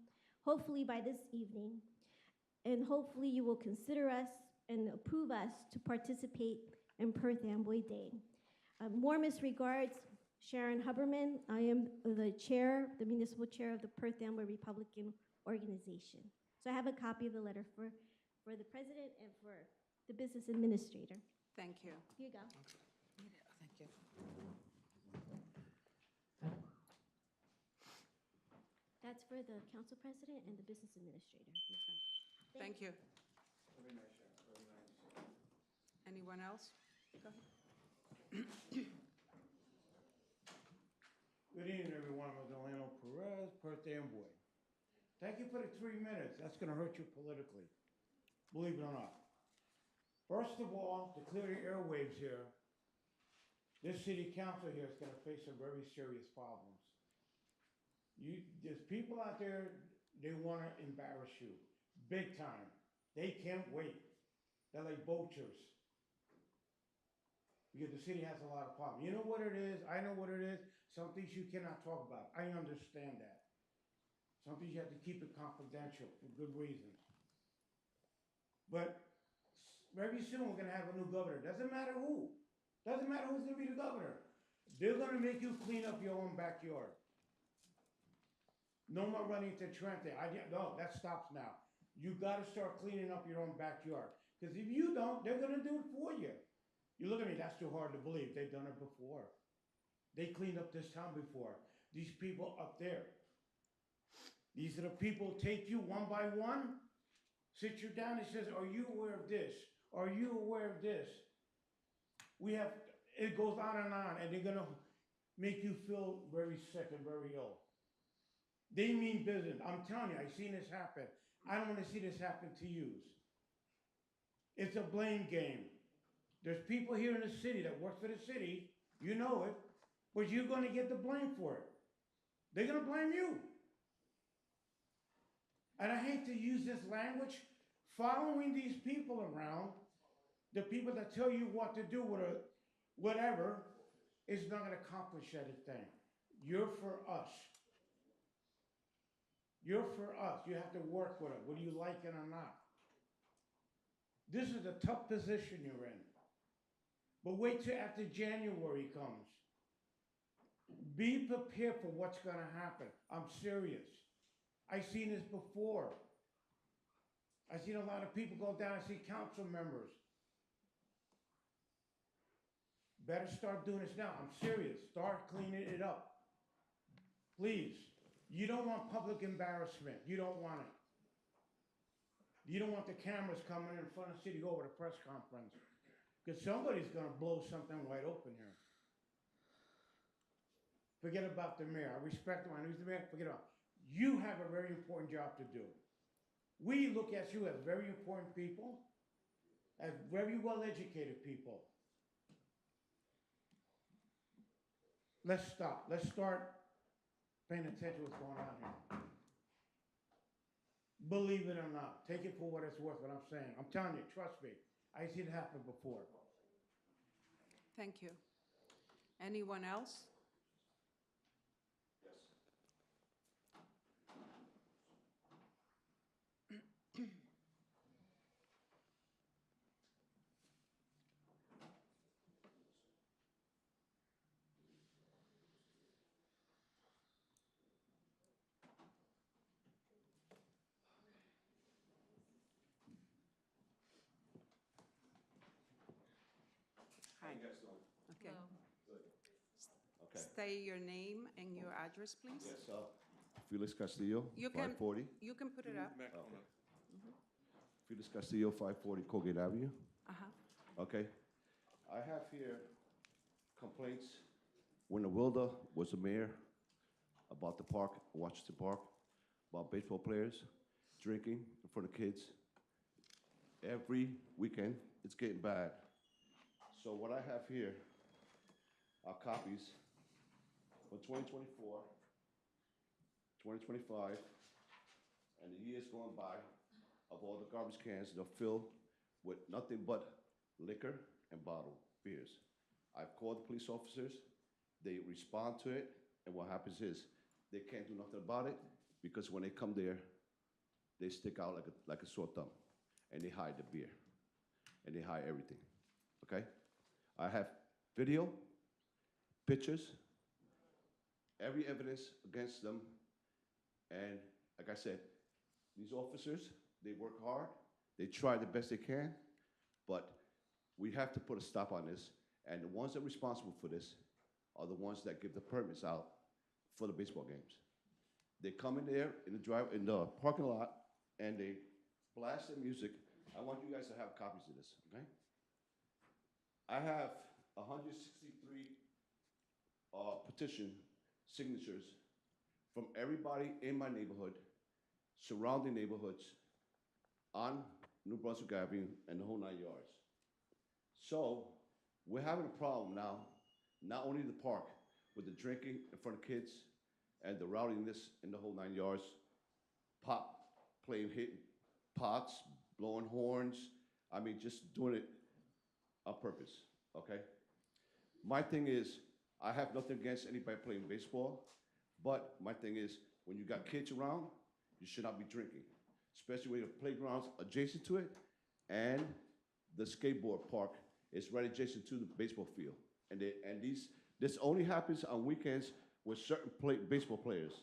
hopefully by this evening, and hopefully you will consider us and approve us to participate in Perth Amboy Day. Warmest regards, Sharon Huberman. I am the chair, the municipal chair of the Perth Amboy Republican Organization. So I have a copy of the letter for the president and for the business administrator. Thank you. Here you go. Thank you. that's for the council president and the business administrator. Thank you. Very nice, Sharon, very nice. Anyone else? Go ahead. Good evening, everyone. I'm Delano Perez, Perth Amboy. Thank you for the 3 minutes. That's gonna hurt you politically, believe it or not. First of all, to clear the airwaves here, this city council here is gonna face some very serious problems. There's people out there, they wanna embarrass you, big time. They can't wait. They're like vultures. Because the city has a lot of problems. You know what it is, I know what it is, some things you cannot talk about, I understand that. Some things you have to keep it confidential for good reasons. But very soon, we're gonna have a new governor, doesn't matter who. Doesn't matter who's gonna be the governor. They're gonna make you clean up your own backyard. No more running to Trent. No, that stops now. You gotta start cleaning up your own backyard. Because if you don't, they're gonna do it for you. You look at me, that's too hard to believe. They've done it before. They cleaned up this town before. These people up there. These are the people who take you one by one, sit you down and says, are you aware of this? Are you aware of this? It goes on, and they're gonna make you feel very sick and very ill. They mean business. I'm telling you, I've seen this happen. I don't wanna see this happen to you. It's a blame game. There's people here in the city that work for the city, you know it, but you're gonna get the blame for it. They're gonna blame you. And I hate to use this language, following these people around, the people that tell you what to do with whatever, is not gonna accomplish anything. You're for us. You're for us. You have to work with it, whether you like it or not. This is a tough position you're in. But wait till after January comes. Be prepared for what's gonna happen. I'm serious. I've seen this before. I've seen a lot of people go down and see council members. Better start doing this now. I'm serious. Start cleaning it up. Please. You don't want public embarrassment. You don't want it. You don't want the cameras coming in front of City Hall with a press conference. Because somebody's going to blow something wide open here. Forget about the mayor. I respect him. I know he's the mayor. Forget about it. You have a very important job to do. We look at you as very important people, as very well-educated people. Let's stop. Let's start paying attention to what's going on here. Believe it or not. Take it for what it's worth, what I'm saying. I'm telling you, trust me. I've seen it happen before. Thank you. Anyone else? Hi. Okay. Okay. State your name and your address, please. Yes, Felix Castillo, You can, 540. you can put it up. Felix Castillo, 540 Colgate Avenue. Uh-huh. Okay. I have here complaints when the Wilda was the mayor about the park, Washington Park, about baseball players drinking in front of kids. Every weekend, it's getting bad. So what I have here are copies for 2024, 2025, and the years going by of all the garbage cans that are filled with nothing but liquor and bottled beers. I've called the police officers, they respond to it, and what happens is they can't do nothing about it because when they come there, they stick out like a sore thumb, and they hide the beer, and they hide everything, okay? I have video, pictures, every evidence against them, and like I said, these officers, they work hard, they try the best they can, but we have to put a stop on this, and the ones that are responsible for this are the ones that give the permits out for the baseball games. They come in there in the parking lot, and they blast their music. I want you guys to have copies of this, okay? I have 163 petition signatures from everybody in my neighborhood, surrounding neighborhoods, on New Brunswick Avenue and the whole 9 yards. So we're having a problem now, not only the park, with the drinking in front of kids and the rowdiness in the whole 9 yards, hitting pots, blowing horns. I mean, just doing it on purpose, okay? My thing is, I have nothing against anybody playing baseball, but my thing is, when you got kids around, you should not be drinking, especially when your playground's adjacent to it, and the skateboard park is right adjacent to the baseball field. This only happens on weekends with certain baseball players.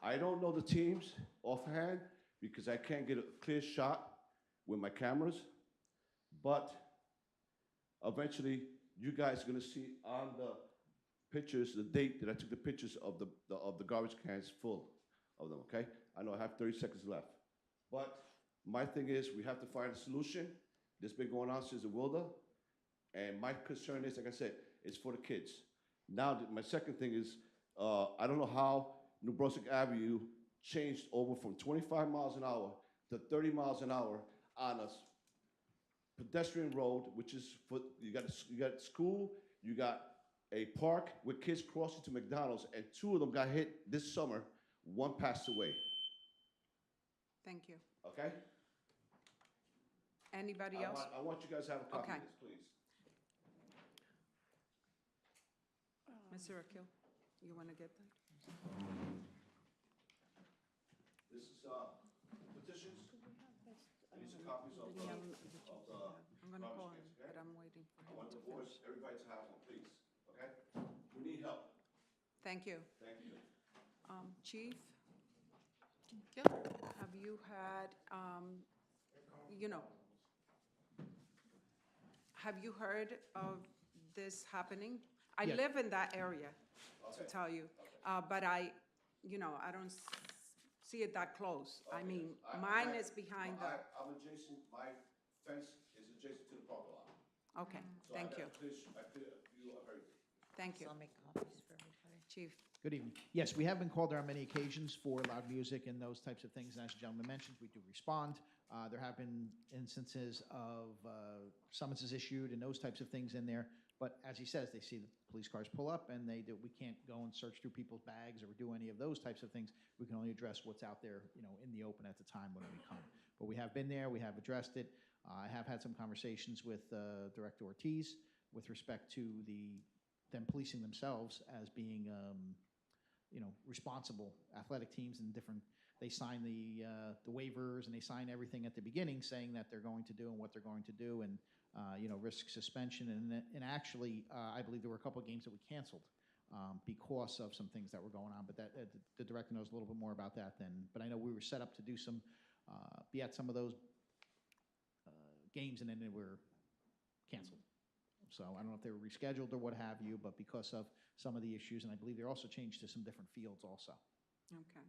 I don't know the teams offhand because I can't get a clear shot with my cameras, but eventually you guys are gonna see on the pictures, the date that I took the pictures of the garbage cans full of them, okay? I know I have 30 seconds left. But my thing is, we have to find a solution. This has been going on since the Wilder, and my concern is, like I said, it's for the kids. Now, my second thing is, I don't know how New Brunswick Avenue changed over from 25 miles an hour to 30 miles an hour on a pedestrian road, which is you got school, you got a park with kids crossing to McDonald's, and 2 of them got hit this summer. 1 passed away. Thank you. Okay? Anybody else? I want you guys to have a copy Okay. of this, please. Mr. Akil, you want to get that? This is petitions. These are copies of the I'm going to call him, but I'm waiting for I him want to the boards, finish. everybody to have one, please, okay? We need help. Thank you. Thank you. Chief, have you had, have you heard of this happening? I Yes. live in that area, to Okay. tell you, but I don't see it that close. I Okay. mean, mine is behind the, I'm adjacent, my fence is adjacent to the parking lot. okay, So thank you, I clear view of everything. thank you, So I'll make copies for everybody. Chief. Good evening. Yes, we have been called there on many occasions for loud music and those types of things. And as the gentleman mentioned, we do respond. There have been instances of summonses issued and those types of things in there. But as he says, they see the police cars pull up and we can't go and search through people's bags or do any of those types of things. We can only address what's out there, in the open at the time when we come. But we have been there, we have addressed it. I have had some conversations with Director Ortiz with respect to them policing themselves as being, responsible athletic teams and they sign the waivers and they sign everything at the beginning saying that they're going to do and what they're going to do and, risk suspension. And actually, I believe there were a couple of games that we canceled because of some things that were going on. But the director knows a little bit more about that but I know we were set up to do be at some of those games and then they were canceled. So I don't know if they were rescheduled or what have you, but because of some of the issues, and I believe they're also changed to some different fields also. Okay.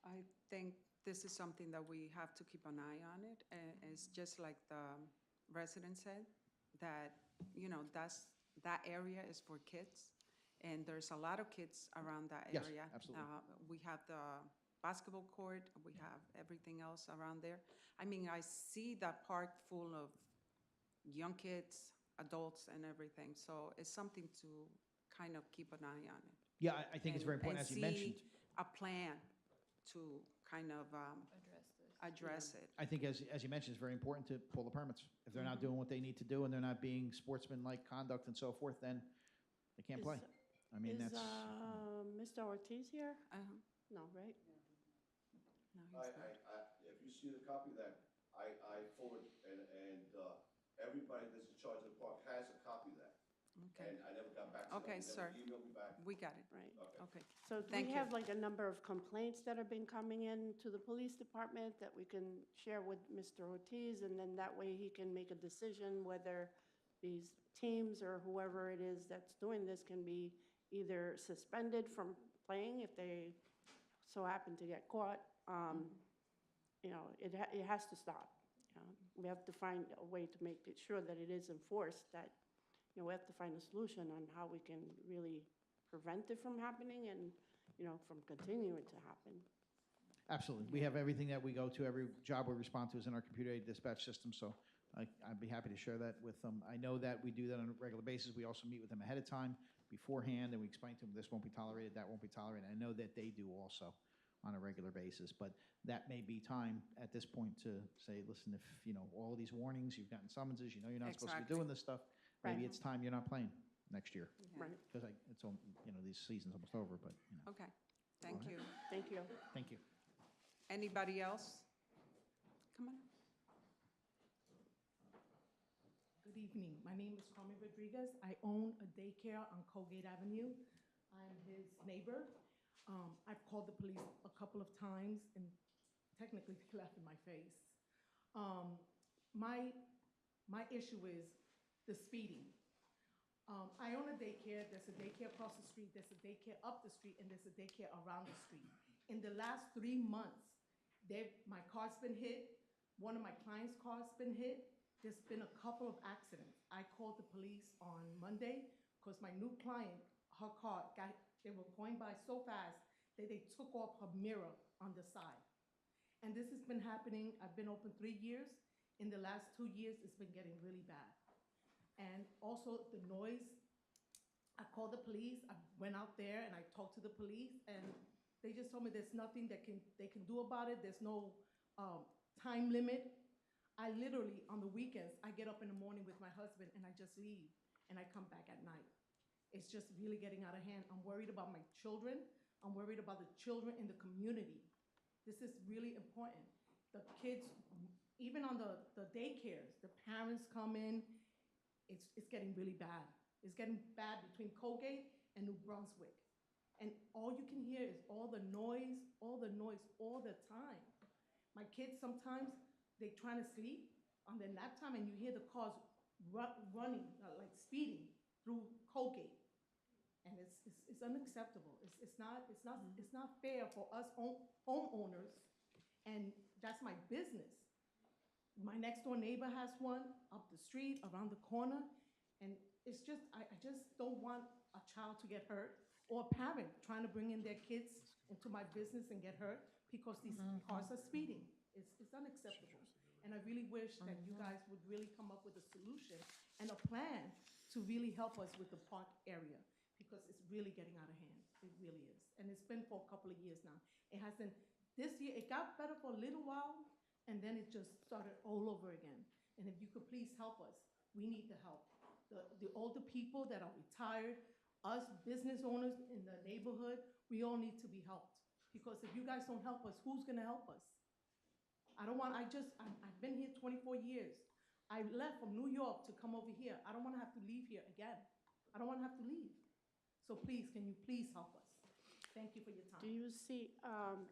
I think this is something that we have to keep an eye on it. It's just like the resident said, that, that area is for kids. And there's a lot of kids around that Yes, area. absolutely. We have the basketball court, we have everything else around there. I mean, I see that park full of young kids, adults and everything. So it's something to kind of keep an eye on it. Yeah, I think it's very important, as you mentioned. And see a plan to kind of address it. I think, as you mentioned, it's very important to pull the permits. If they're not doing what they need to do and they're not being sportsmanlike conduct and so forth, then they can't play. I mean, Is that's. Mr. Ortiz here? Uh-huh. No, right? No, he's not. If you see the copy that I forward, and everybody that's in charge of the park has a copy of that. Okay. And I never got back to them. Okay, They sir. never emailed me back. We got it. Right. Okay. So Thank we you. have like a number of complaints that have been coming in to the police department that we can share with Mr. Ortiz, and then that way he can make a decision whether these teams or whoever it is that's doing this can be either suspended from playing if they so happen to get caught, you know, it has to stop. You know? We have to find a way to make it sure that it is enforced, that, you know, we have to find a solution on how we can really prevent it from happening and, you know, from continuing to happen. Absolutely. We have everything that we go to, every job we respond to is in our computer-aided dispatch system, so I'd be happy to share that with them. I know that we do that on a regular basis. We also meet with them ahead of time, beforehand, and we explain to them this won't be tolerated, that won't be tolerated. I know that they do also on a regular basis, but that may be time at this point to say, listen, if, you know, all of these warnings, you've gotten summonses, you know you're not supposed to be Exactly. doing this stuff, maybe Right. it's time you're not playing next year. Right. Because it's, you know, this season's almost over, but, you know. Okay, thank you. Thank you. Thank you. Anybody else? Come on. Good evening. My name is Carmen Rodriguez. I own a daycare on Colgate Avenue. I'm his neighbor. I've called the police a couple of times, and technically they laugh in my face. My issue is the speeding. I own a daycare. There's a daycare across the street. There's a daycare up the street, and there's a daycare around the street. In the last 3 months, my car's been hit. One of my clients' car's been hit. There's been a couple of accidents. I called the police on Monday because my new client, her car, they were going by so fast that they took off her mirror on the side. And this has been happening. I've been open 3 years. In the last 2 years, it's been getting really bad. And also the noise, I called the police. I went out there and I talked to the police, and they just told me there's nothing they can do about it. There's no time limit. I literally, on the weekends, I get up in the morning with my husband and I just leave and I come back at night. It's just really getting out of hand. I'm worried about my children. I'm worried about the children in the community. This is really important. The kids, even on the daycares, the parents come in. It's getting really bad. It's getting bad between Colgate and New Brunswick. And all you can hear is all the noise all the time. My kids sometimes, they're trying to sleep on their nap time, and you hear the cars running, like speeding through Colgate. And it's unacceptable. It's not fair for us homeowners, and that's my business. My next door neighbor has one up the street, around the corner, and it's just, I just don't want a child to get hurt or a parent trying to bring in their kids into my business and get hurt because these cars are speeding. It's unacceptable. And I really wish that you guys would really come up with a solution and a plan to really help us with the park area, because it's really getting out of hand. It really is. And it's been for a couple of years now. It hasn't, this year, it got better for a little while, and then it just started all over again. And if you could please help us, we need the help. The older people that are retired, us business owners in the neighborhood, we all need to be helped. Because if you guys don't help us, who's gonna help us? I've been here 24 years. I left from New York to come over here. I don't wanna have to leave here again. I don't wanna have to leave. So please, can you please help us? Thank you for your time. Do you see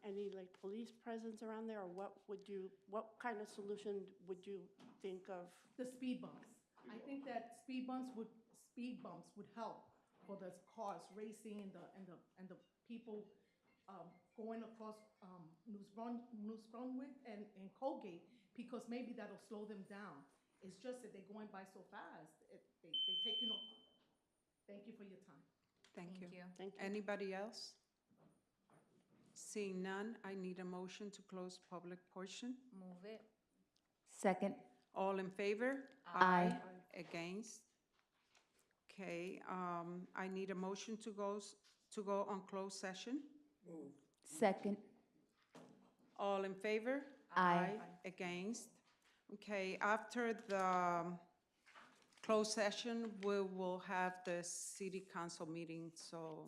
any like police presence around there, or what kind of solution would you think of? The speed bumps. I think that speed bumps would help for the cars racing and the people going across New Brunswick and Colgate, because maybe that'll slow them down. It's just that they're going by so fast. They take, you know. Thank you for your time. Thank you. Thank you. Anybody else? Seeing none, I need a motion to close public portion. Move it. Second. All in favor? Aye. Against? Okay, I need a motion to go on closed session. Move. Second. All in favor? Aye. Against? Okay, after the closed session, we will have the city council meeting. So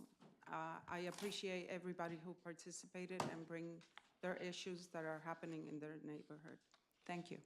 I appreciate everybody who participated and bring their issues that are happening in their neighborhood. Thank you.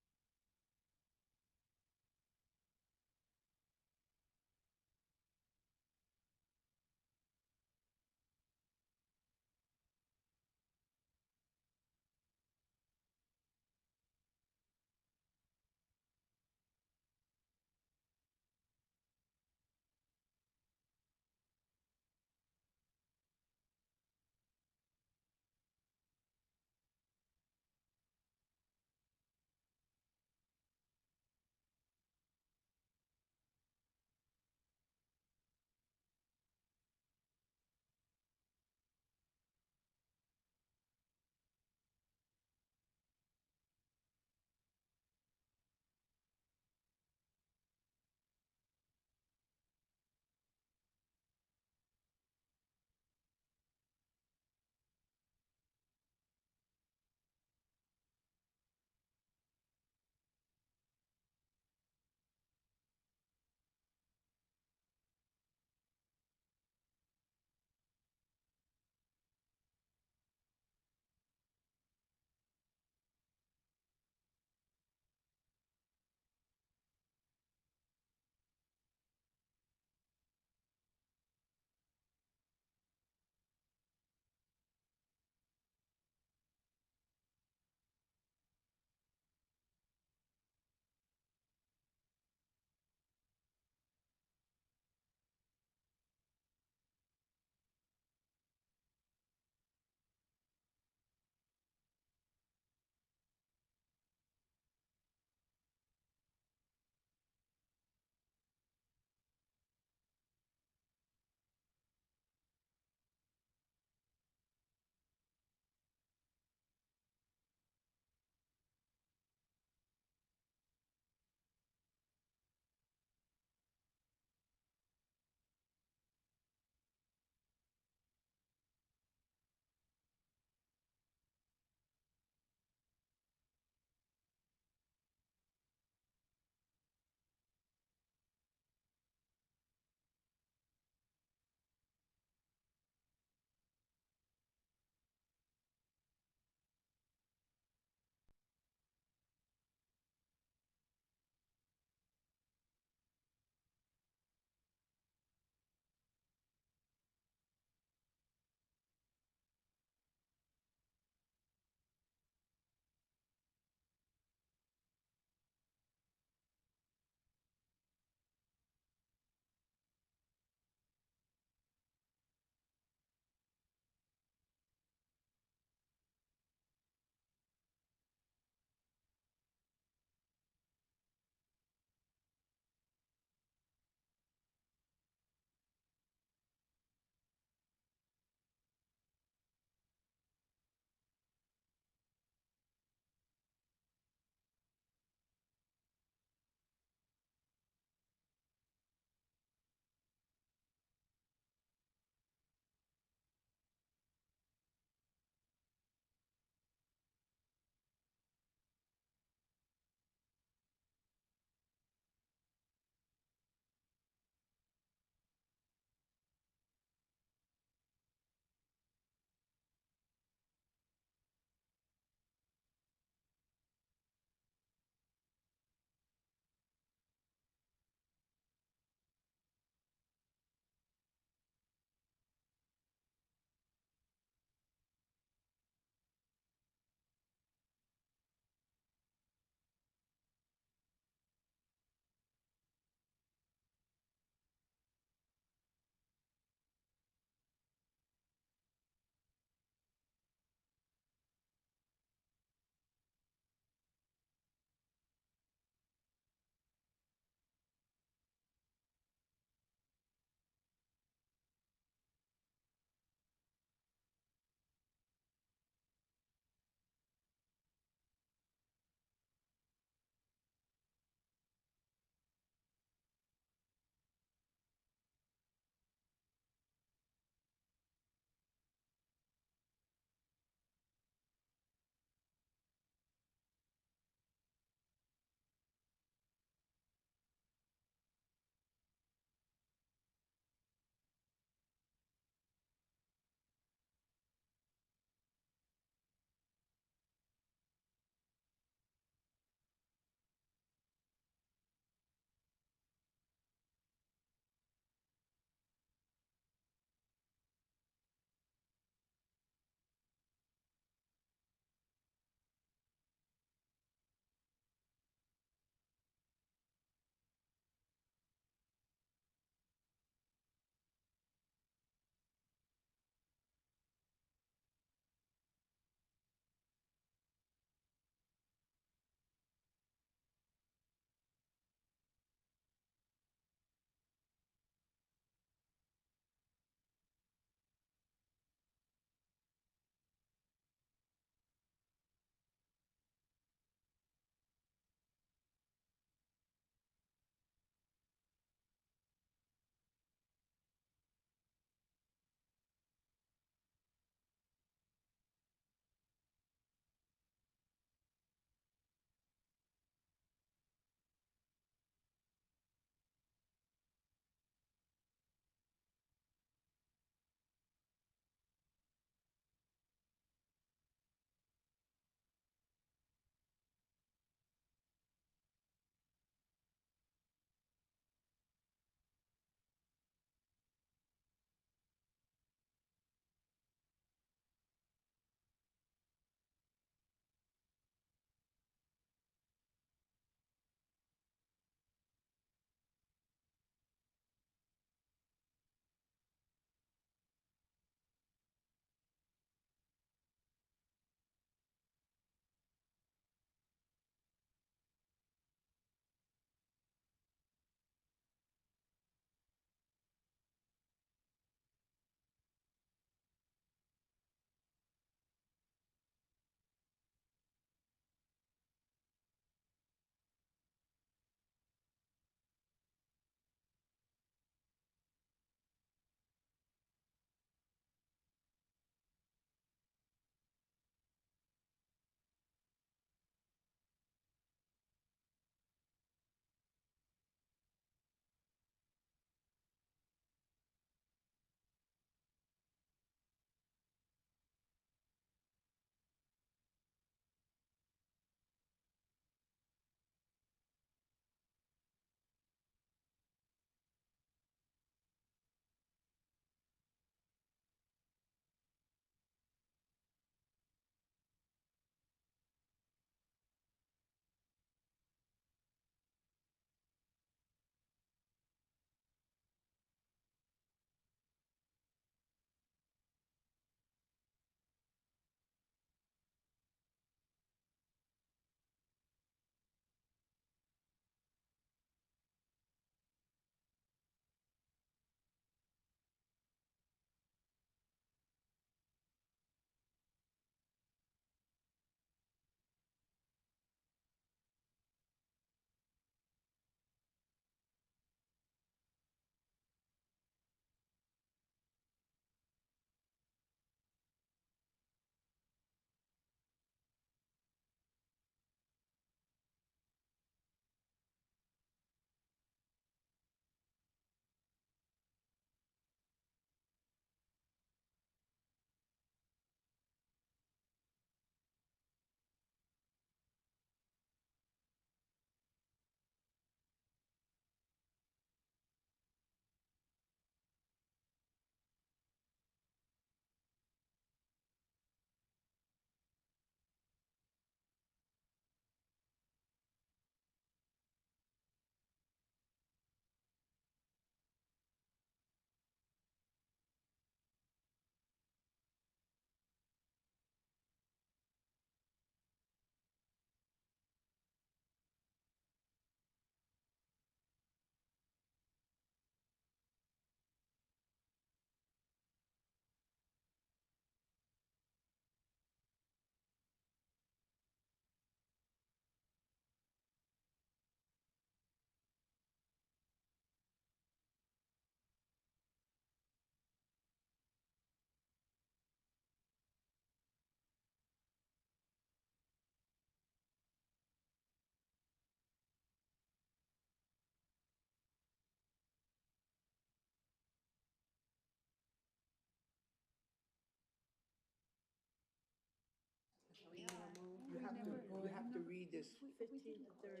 read this. 15 to 30.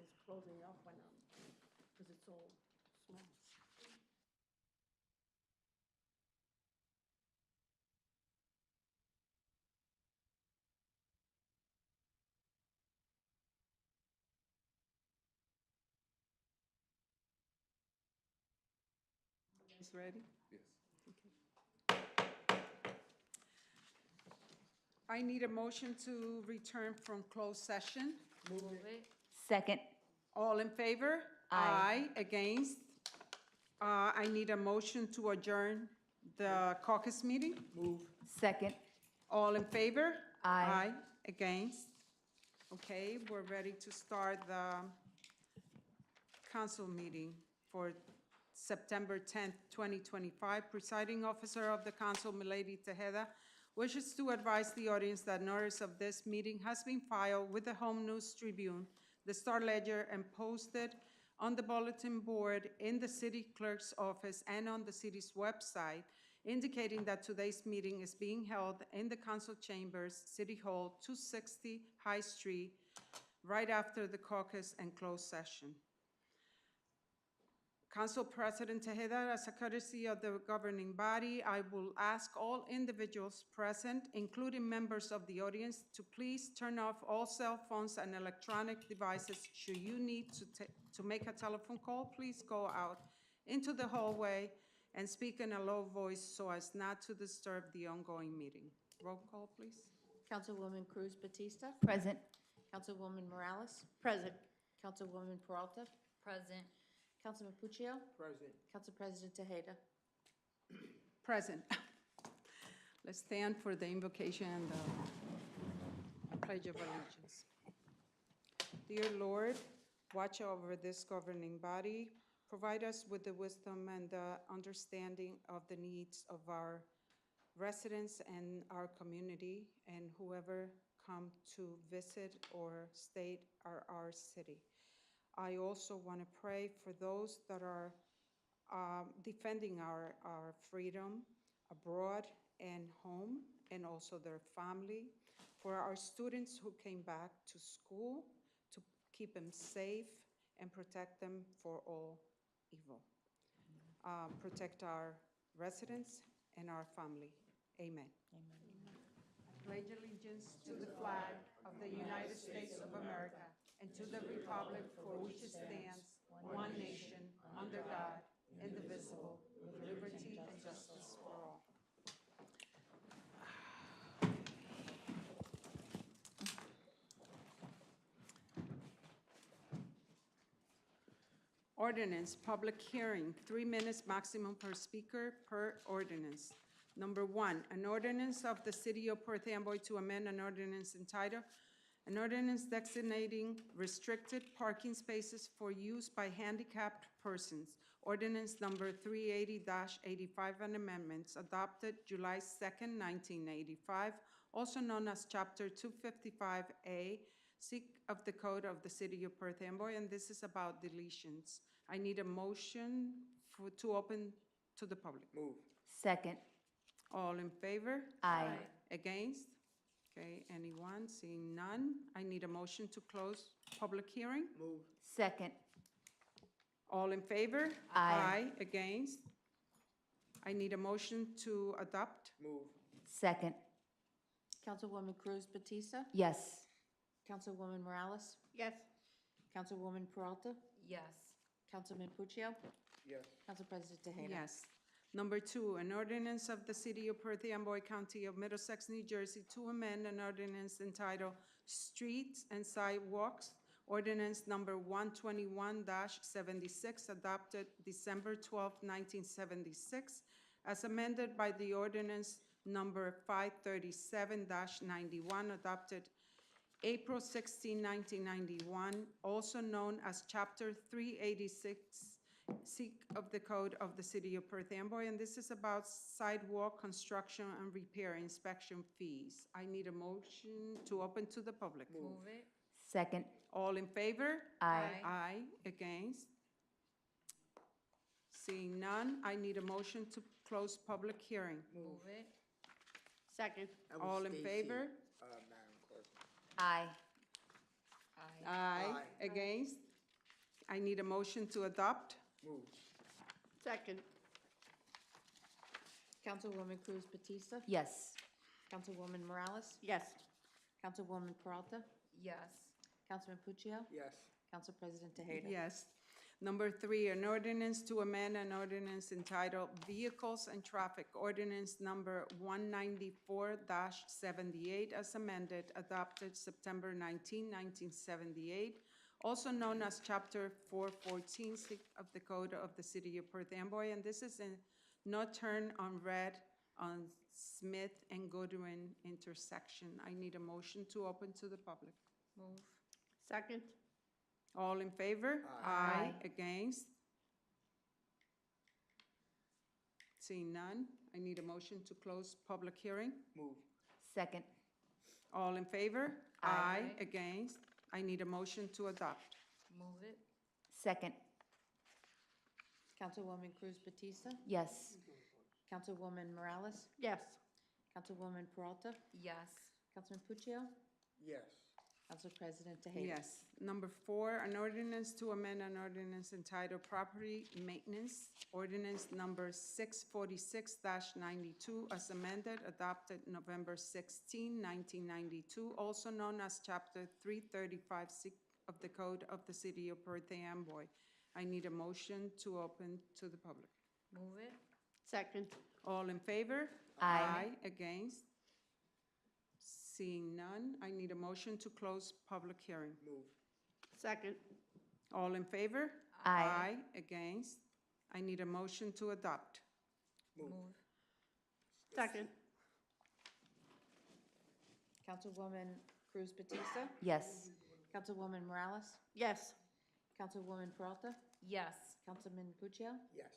It's closing up when because it's all small. Is ready? Yes. I need a motion to return from closed session. Move it. Second. All in favor? Aye. Against? I need a motion to adjourn the caucus meeting. Move. Second. All in favor? Aye. Against? Okay, we're ready to start the council meeting for September 10th, 2025. Presiding officer of the council, Milady Tejeda, wishes to advise the audience that notice of this meeting has been filed with the Home News Tribune, the Star Ledger, and posted on the bulletin board in the city clerk's office and on the city's website, indicating that today's meeting is being held in the council chambers, City Hall, 260 High Street, right after the caucus and closed session. Council President Tejeda, as a courtesy of the governing body, I will ask all individuals present, including members of the audience, to please turn off all cell phones and electronic devices. Should you need to make a telephone call, please go out into the hallway and speak in a low voice so as not to disturb the ongoing meeting. Roll call, please. Councilwoman Cruz Batista. Present. Councilwoman Morales. Present. Councilwoman Peralta. Present. Councilman Puccio. Present. Council President Tejeda. Present. Let's stand for the invocation and the Pledge of Allegiance. Dear Lord, watch over this governing body. Provide us with the wisdom and the understanding of the needs of our residents and our community and whoever come to visit or stay our city. I also want to pray for those that are defending our freedom abroad and home, and also their family, for our students who came back to school, to keep them safe and protect them for all evil. protect our residents and our family. Amen. I pledge allegiance to the flag of the United States of America and to the republic for which it stands, one nation, under God, indivisible, with liberty and justice for all. Ordinance, public hearing, 3 minutes maximum per speaker per ordinance. Number 1, an ordinance of the City of Perth Amboy to amend an ordinance entitled, an ordinance designating restricted parking spaces for use by handicapped persons. Ordinance number 380-85 and amendments adopted July 2nd, 1985, also known as Chapter 255A, of the Code of the City of Perth Amboy, and this is about deletions. I need a motion to open to the public. Move. Second. All in favor? Aye. Against? Okay, anyone? Seeing none, I need a motion to close public hearing. Move. Second. All in favor? Aye. Against? I need a motion to adopt. Move. Second. Councilwoman Cruz Batista? Yes. Councilwoman Morales? Yes. Councilwoman Peralta? Yes. Councilman Puccio? Yes. Council President Tejeda? Yes. Number 2, an ordinance of the City of Perth Amboy County of Middlesex, New Jersey to amend an ordinance entitled Streets and Sidewalks, ordinance number 121-76, adopted December 12, 1976, as amended by the ordinance number 537-91, adopted April 16, 1991, also known as Chapter 386 of the Code of the City of Perth Amboy, and this is about sidewalk construction and repair inspection fees. I need a motion to open to the public. Move it. Second. All in favor? Aye. Aye. Against? Seeing none, I need a motion to close public hearing. Move. it. Second. That was All in Stacy, favor? Madam Clerk. Aye. Aye. Aye. Against? I need a motion to adopt. Move. Second. Councilwoman Cruz Batista? Yes. Councilwoman Morales? Yes. Councilwoman Peralta? Yes. Councilman Puccio? Yes. Council President Tejeda? Yes. Number 3, an ordinance to amend an ordinance entitled Vehicles and Traffic, ordinance number 194-78, as amended, adopted September 19, 1978, also known as Chapter 414 of the Code of the City of Perth Amboy, and this is a no turn on red on Smith and Goodwin intersection. I need a motion to open to the public. Move. Second. All in favor? Aye. Against? Seeing none, I need a motion to close public hearing. Move. Second. All in favor? Aye. Against? I need a motion to adopt. Move it. Second. Councilwoman Cruz Batista? Yes. Councilwoman Morales? Yes. Councilwoman Peralta? Yes. Councilman Puccio? Yes. Council President Tejeda? Yes. Number 4, an ordinance to amend an ordinance entitled Property Maintenance, ordinance number 646-92, as amended, adopted November 16, 1992, also known as Chapter 335 of the Code of the City of Perth Amboy. I need a motion to open to the public. Move it. Second. All in favor? Aye. Against? Seeing none, I need a motion to close public hearing. Move. Second. All in favor? Aye. Against? I need a motion to adopt. Move. Second. Councilwoman Cruz Batista? Yes. Councilwoman Morales? Yes. Councilwoman Peralta? Yes. Councilman Puccio? Yes.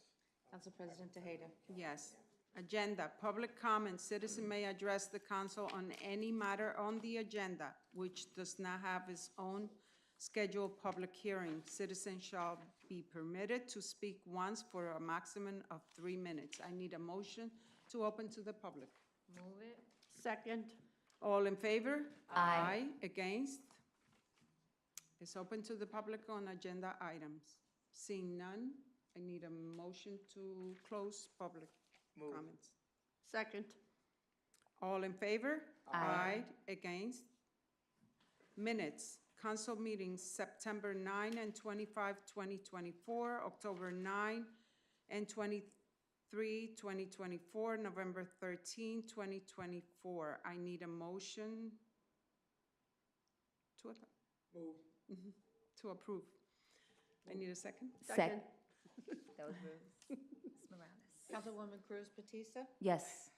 Council President Tejeda? Yes. Agenda, public comment. Citizen may address the council on any matter on the agenda which does not have its own scheduled public hearing. Citizens shall be permitted to speak once for a maximum of 3 minutes. I need a motion to open to the public. Move it. Second. All in favor? Aye. Against? It's open to the public on agenda items. Seeing none, I need a motion to close public Move. comments. Second. All in favor? Aye. Against? Minutes, council meetings, September 9 and 25, 2024, October 9 and 23, 2024, November 13, 2024. I need a motion to, Move. to approve. I need a second? Second. That was Ms. Morales. Councilwoman Cruz Batista? Yes.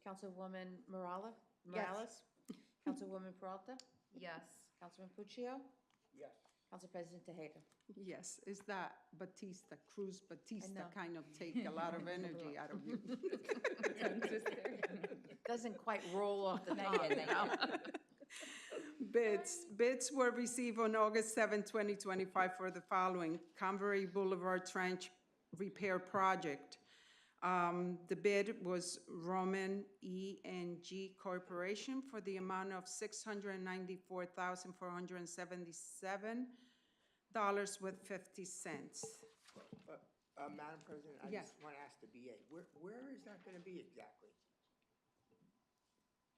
Councilwoman Morales? Yes. Councilwoman Peralta? Yes. Councilman Puccio? Yes. Council President Tejeda? Yes, is that Batista, Cruz Batista know. kind of take a lot of energy out of you? Doesn't quite roll off the Not tongue, yet, you not know? Bids were received on August 7, 2025 for the following: Convery Boulevard Trench Repair Project. The bid was Roman E&G Corporation for the amount of $694,477 with 50 cents. Madam President, I Yeah. just want to ask the BA, where is that going to be exactly?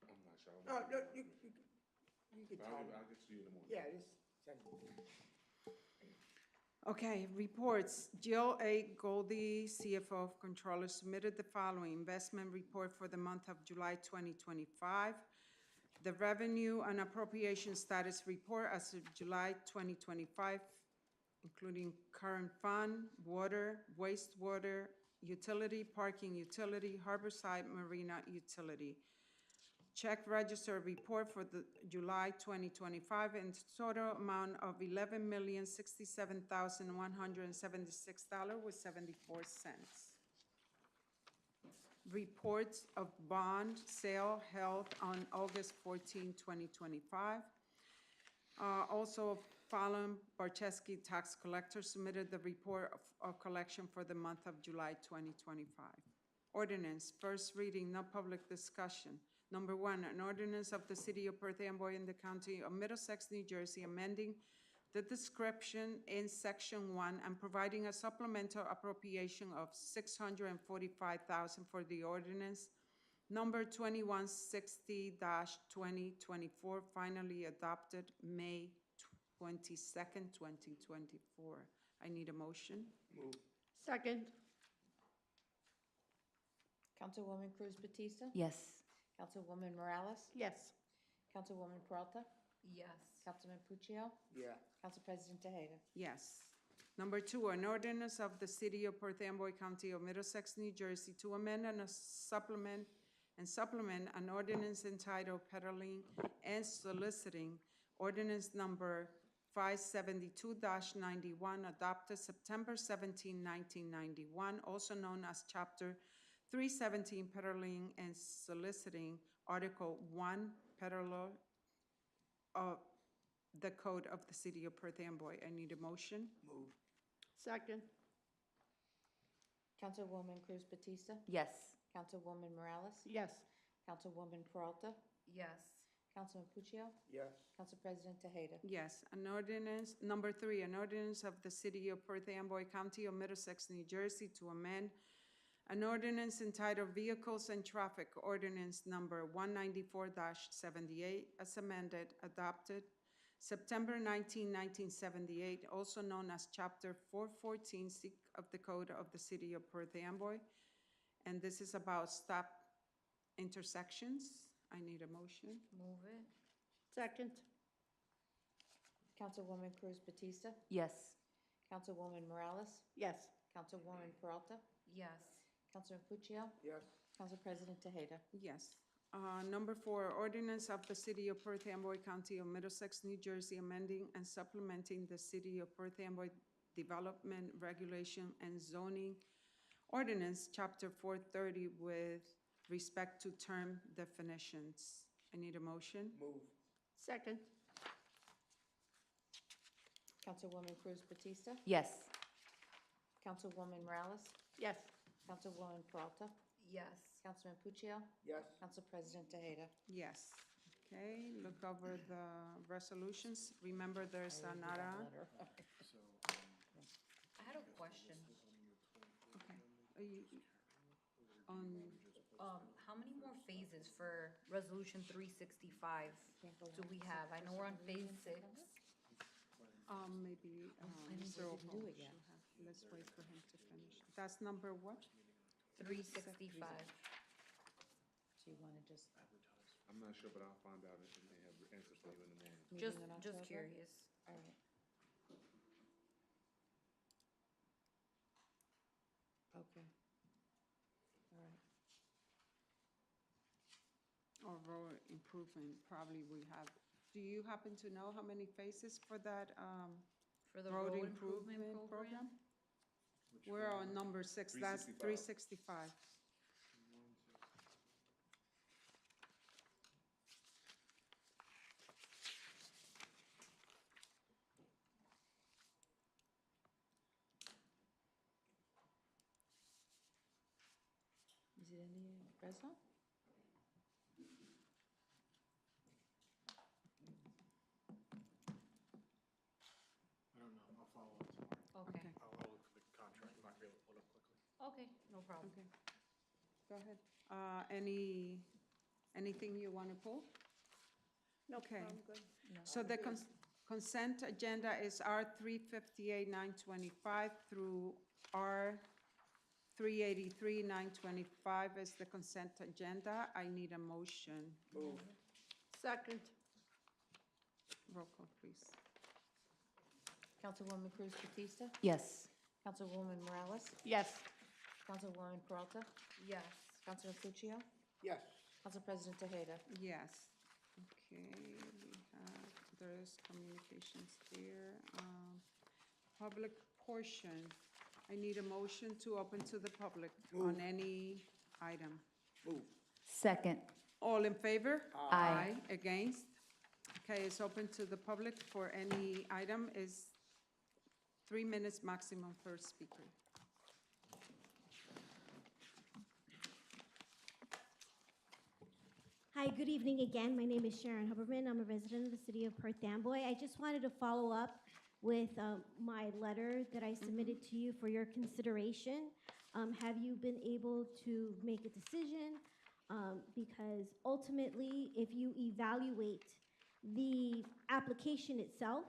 I'm not sure. No, you can tell me. I'll get to you in the morning. Yeah, just send it. Okay, reports. Jill A. Goldie, CFO of Controller, submitted the following investment report for the month of July 2025. The revenue and appropriation status report as of July 2025, including current fund, water, wastewater, utility, parking utility, harborside marina utility. Check register report for the July 2025 in total amount of $11,067,176 with 74 cents. Reports of bond sale held on August 14, 2025. Also, Fallon Barczewski, tax collector, submitted the report of collection for the month of July 2025. Ordinance, first reading, no public discussion. Number one, an ordinance of the City of Perth Amboy in the County of Middlesex, New Jersey, amending the description in Section 1 and providing a supplemental appropriation of $645,000 for the ordinance number 2160-2024, finally adopted May 22nd, 2024. I need a motion. Move. Second. Councilwoman Cruz Batista? Yes. Councilwoman Morales? Yes. Councilwoman Peralta? Yes. Councilman Puccio? Yeah. Council President Tejeda? Yes. Number two, an ordinance of the City of Perth Amboy County of Middlesex, New Jersey, to amend and supplement an ordinance entitled Peddling and Soliciting, ordinance number 572-91, adopted September 17, 1991, also known as Chapter 317, Peddling and Soliciting, Article 1, Peddler of the Code of the City of Perth Amboy. I need a motion. Move. Second. Councilwoman Cruz Batista? Yes. Councilwoman Morales? Yes. Councilwoman Peralta? Yes. Councilman Puccio? Yes. Council President Tejeda? Yes, an ordinance, number three, an ordinance of the City of Perth Amboy County of Middlesex, New Jersey, to amend an ordinance entitled Vehicles and Traffic, ordinance number 194-78, as amended, adopted September 19, 1978, also known as Chapter 414 of the Code of the City of Perth Amboy. And this is about stop intersections. I need a motion. Move it. Second. Councilwoman Cruz Batista? Yes. Councilwoman Morales? Yes. Councilwoman Peralta? Yes. Councilman Puccio? Yes. Council President Tejeda? Yes. Number four, ordinance of the City of Perth Amboy County of Middlesex, New Jersey, amending and supplementing the City of Perth Amboy Development Regulation and Zoning Ordinance, Chapter 430, with respect to term definitions. I need a motion. Move. Second. Councilwoman Cruz Batista? Yes. Councilwoman Morales? Yes. Councilwoman Peralta? Yes. Councilman Puccio? Yes. Council President Tejeda? Yes. Okay, look over the resolutions. Remember, there's another. So, I had a question. How many more phases for Resolution 365 do we have? I know we're on phase 6. Maybe, Mr. Opal should have, let's wait for him to finish. That's number what? 365. Do you want to just, I'm not sure, but I'll find out and may have answers for you in the morning. Just, meeting in just October? curious. All right. Okay. All right. Or road improvement, probably we have. Do you happen to know how many phases for that, For the road road improvement improvement program? We're on number 6, that's 365. Is it in the Fresno? I don't know, I'll follow up tomorrow. Okay, I'll look for the contract, I'm not gonna be able to pull it up quickly. okay, no problem. Okay, go ahead. Anything you want to pull? Nope, Okay. I'm good. So the consent agenda is R 358, 925 through R 383, 925 is the consent agenda. I need a motion. Move. Second. Roll call, please. Councilwoman Cruz Batista? Yes. Councilwoman Morales? Yes. Councilwoman Peralta? Yes. Councilor Puccio? Yes. Council President Tejeda? Yes. Okay, we have, there's communications there. Public portion. I need a motion to open to the public on any item. Move. Second. All in favor? Aye. Against? Okay, it's open to the public for any item. Is 3 minutes maximum per speaker. Hi, good evening again. My name is Sharon Huberman. I'm a resident of the city of Perth Amboy. I just wanted to follow up with my letter that I submitted to you for your consideration. Have you been able to make a decision? Because ultimately, if you evaluate the application itself,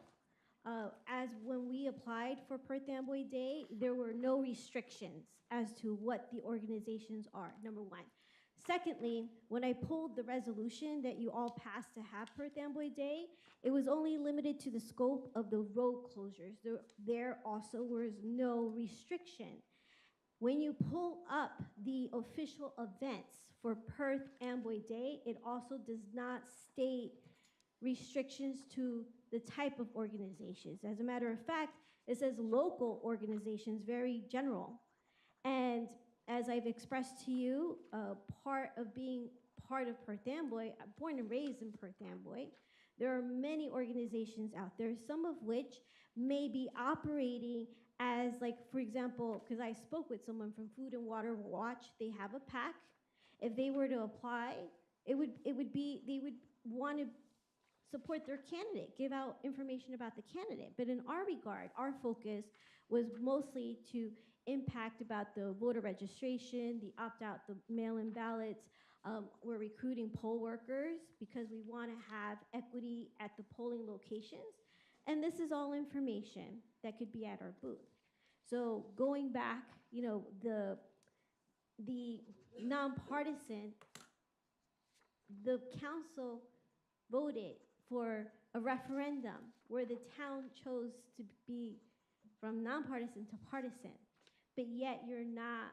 as when we applied for Perth Amboy Day, there were no restrictions as to what the organizations are, number one. Secondly, when I pulled the resolution that you all passed to have Perth Amboy Day, it was only limited to the scope of the road closures. There also was no restriction. When you pull up the official events for Perth Amboy Day, it also does not state restrictions to the type of organizations. As a matter of fact, it says local organizations, very general. And as I've expressed to you, part of being part of Perth Amboy, I'm born and raised in Perth Amboy, there are many organizations out there, some of which may be operating as, like, for example, because I spoke with someone from Food and Water Watch, they have a PAC. If they were to apply, they would want to support their candidate, give out information about the candidate. But in our regard, our focus was mostly to impact about the voter registration, the opt-out, the mail-in ballots. We're recruiting poll workers because we want to have equity at the polling locations. And this is all information that could be at our booth. So going back, you know, the nonpartisan, the council voted for a referendum where the town chose to be from nonpartisan to partisan, but yet you're not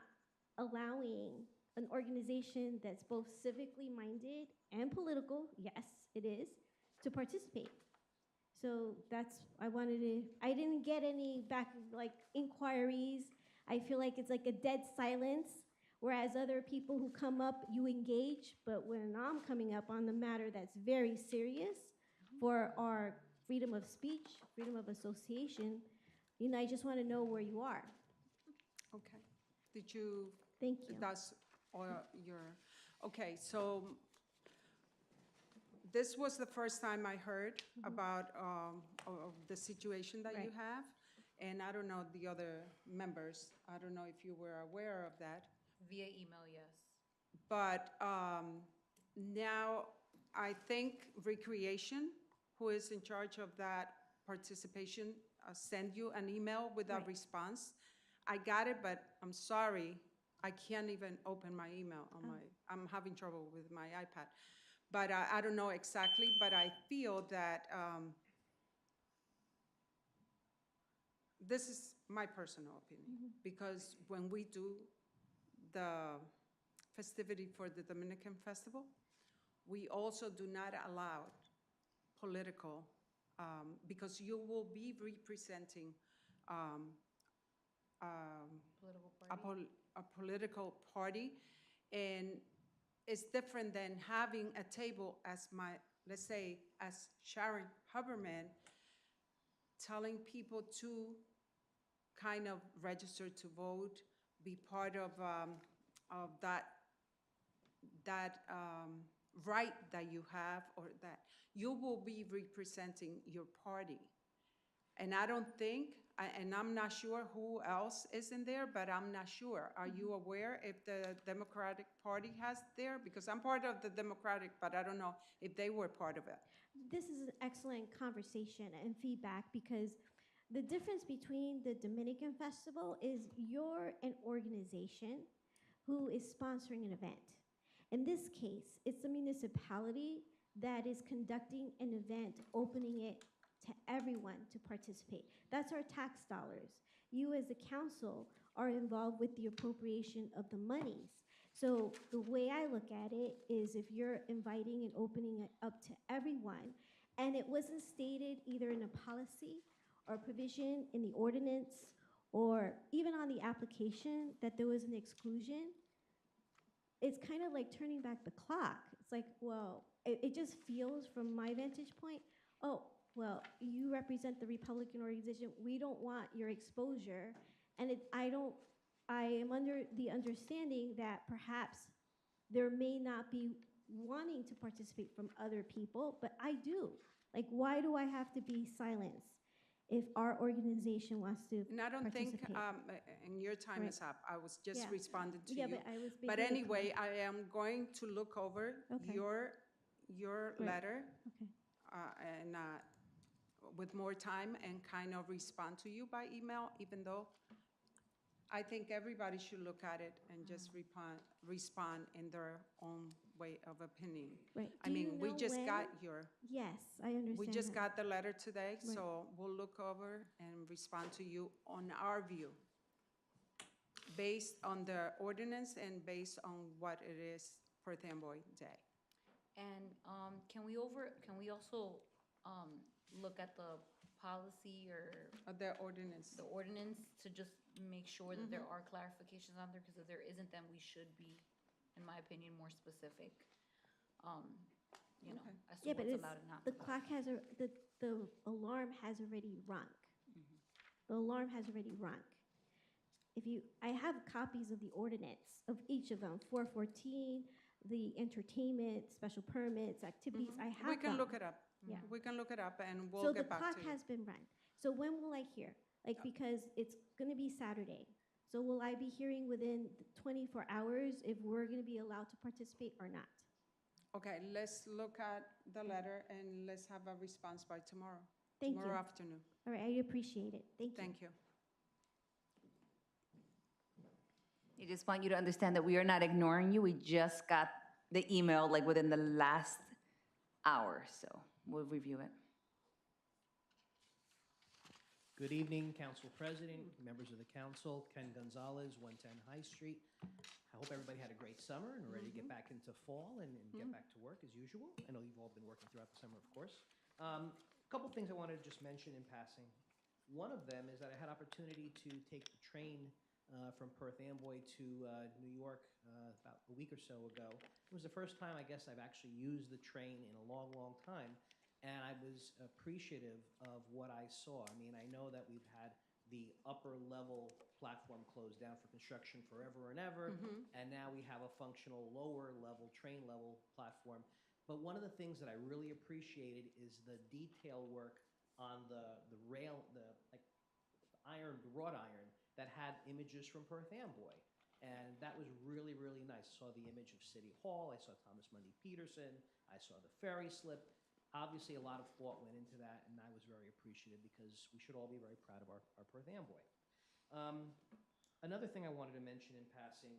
allowing an organization that's both civically minded and political, yes, it is, to participate. So that's, I didn't get any back, like, inquiries. I feel like it's like a dead silence, whereas other people who come up, you engage, but when I'm coming up on the matter that's very serious for our freedom of speech, freedom of association, you know, I just want to know where you are. Okay. Did you? Thank you. That's all your, okay, so this was the first time I heard about of the situation that you Right. have. And I don't know the other members, I don't know if you were aware of that. Via email, yes. But now I think Recreation, who is in charge of that participation, send you an email with a Right. response. I got it, but I'm sorry, I can't even open my email on I'm having trouble with my iPad. But I don't know exactly, but I feel that this is my personal opinion, because when we do the festivity for the Dominican Festival, we also do not allow political, because you will be representing Political a, party? a political party, and it's different than having a table as let's say, as Sharon Huberman, telling people to kind of register to vote, be part of that right that you have, or that you will be representing your party. And I don't think, and I'm not sure who else is in there, but I'm not sure. Are you aware if the Democratic Party has there? Because I'm part of the Democratic, but I don't know if they were part of it. This is an excellent conversation and feedback, because the difference between the Dominican Festival is you're an organization who is sponsoring an event. In this case, it's the municipality that is conducting an event, opening it to everyone to participate. That's our tax dollars. You as the council are involved with the appropriation of the monies. So the way I look at it is, if you're inviting and opening it up to everyone, and it wasn't stated either in a policy or provision in the ordinance, or even on the application, that there was an exclusion, it's kind of like turning back the clock. It's like, well, it just feels from my vantage point, oh, well, you represent the Republican organization, we don't want your exposure. And I am under the understanding that perhaps there may not be wanting to participate from other people, but I do. Like, why do I have to be silenced if our organization wants to And I don't think, participate? and your time Right. is up, I was just Yeah. responding to Yeah, you. but I was But making a anyway, comment. I am going to look over Okay. your Great. letter, Okay. and with more time, and kind of respond to you by email, even though I think everybody should look at it and just respond in their own way of opinion. Right. I Do mean, you we know just when? got your, Yes, I understand. we just that. got the letter today, Right. so we'll look over and respond to you on our view, based on the ordinance and based on what it is for the Amboy Day. And can we also look at the policy or The ordinance. the ordinance to just make sure that there are clarifications on there? Because if there isn't, then we should be, in my opinion, more specific, you know, Okay. as to Yeah, but what's it's, allowed and not the allowed. clock has, the alarm has already rung. The alarm has already rung. I have copies of the ordinance, of each of them, 414, the entertainment, special permits, activities, I have them. We can look it up. Yeah. We can look it up, and we'll So the get back clock to you. has been run. So when will I hear? Like, because it's gonna be Saturday. So will I be hearing within 24 hours if we're gonna be allowed to participate or not? Okay, let's look at the letter, and let's have a response by tomorrow. Thank you. Tomorrow afternoon. All right, I appreciate it. Thank you. Thank you. I just want you to understand that we are not ignoring you. We just got the email like within the last hour, so we'll review it. Good evening, Council President, members of the council, Ken Gonzalez, 110 High Street. I hope everybody had a great summer and are ready to get back into fall and get back to work as usual. I know you've all been working throughout the summer, of course. A couple things I wanted to just mention in passing. One of them is that I had opportunity to take the train from Perth Amboy to New York about a week or so ago. It was the first time, I guess, I've actually used the train in a long, long time. And I was appreciative of what I saw. I mean, I know that we've had the upper level platform closed down for construction forever and ever, and now we have a functional lower level, train level platform. But one of the things that I really appreciated is the detail work on the rail, wrought iron that had images from Perth Amboy. And that was really, really nice. I saw the image of City Hall, I saw Thomas Mundy Peterson, I saw the ferry slip. Obviously, a lot of thought went into that, and I was very appreciative because we should all be very proud of our Perth Amboy. Another thing I wanted to mention in passing,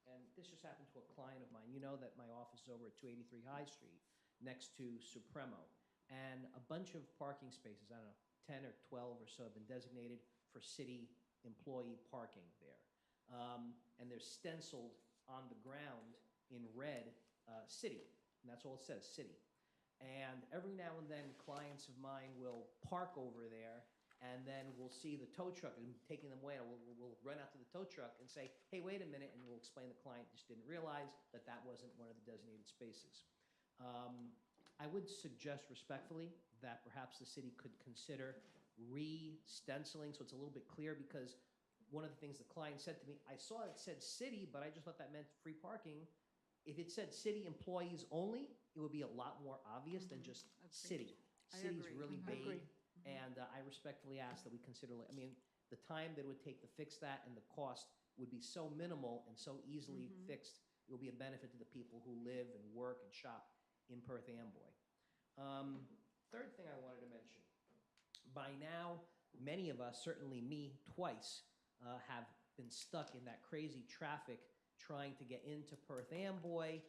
and this just happened to a client of mine. You know that my office is over at 283 High Street, next to Supremo. And a bunch of parking spaces, I don't know, 10 or 12 or so have been designated for city employee parking there. And they're stenciled on the ground in red, city, and that's all it says, city. And every now and then, clients of mine will park over there, and then we'll see the tow truck and taking them away, and we'll run out to the tow truck and say, hey, wait a minute, and we'll explain the client just didn't realize that that wasn't one of the designated spaces. I would suggest respectfully that perhaps the city could consider re-stenciling so it's a little bit clear, because one of the things the client said to me, I saw it said city, but I just thought that meant free parking. If it said city employees only, it would be a lot more obvious than just city. I City's agree. really Mhm. vague, and I respectfully ask that we consider, I mean, the time that it would take to fix that and the cost would be so minimal and so easily fixed, it will be a benefit to the people who live and work and shop in Perth Amboy. Third thing I wanted to mention, by now, many of us, certainly me twice, have been stuck in that crazy traffic trying to get into Perth Amboy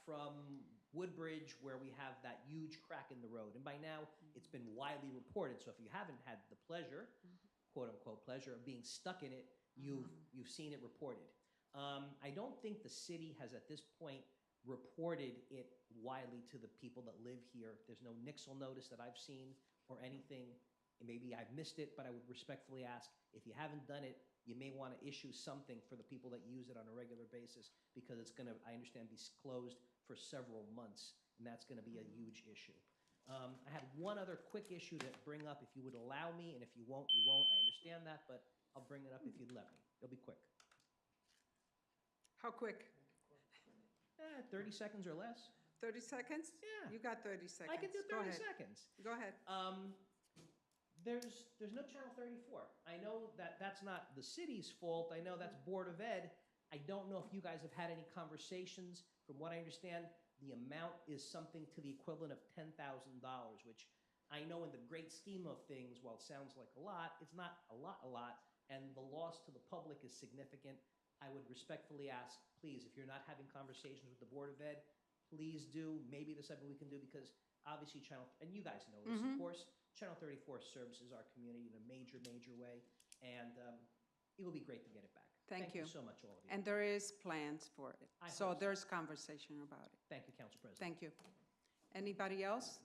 from Woodbridge, where we have that huge crack in the road. And by now, it's been widely reported. So if you haven't had the pleasure, quote unquote pleasure, of being stuck in it, you've seen it reported. I don't think the city has at this point reported it widely to the people that live here. There's no nixle notice that I've seen or anything. Maybe I've missed it, but I would respectfully ask, if you haven't done it, you may want to issue something for the people that use it on a regular basis, because it's going to, I understand, be closed for several months, and that's going to be a huge issue. I have one other quick issue to bring up, if you would allow me, and if you won't, you won't. I understand that, but I'll bring it up if you'd let me. It'll be quick. How quick? 30 seconds or less. 30 seconds? Yeah. You got 30 seconds. I can do Go 30 ahead. seconds. Go ahead. There's no Channel 34. I know that that's not the city's fault. I know that's Board of Ed. I don't know if you guys have had any conversations. From what I understand, the amount is something to the equivalent of $10,000, which I know in the great scheme of things, while it sounds like a lot, it's not a lot, and the loss to the public is significant. I would respectfully ask, please, if you're not having conversations with the Board of Ed, please do. Maybe there's something we can do, because obviously Channel, and you guys know this, of course, Channel 34 services our community in a major, major way, and it will be great to get it back. Thank you. Thank you so much, all of you. And there is plans for it. I So hope so. there's conversation about it. Thank you, Council President. Thank you. Anybody else?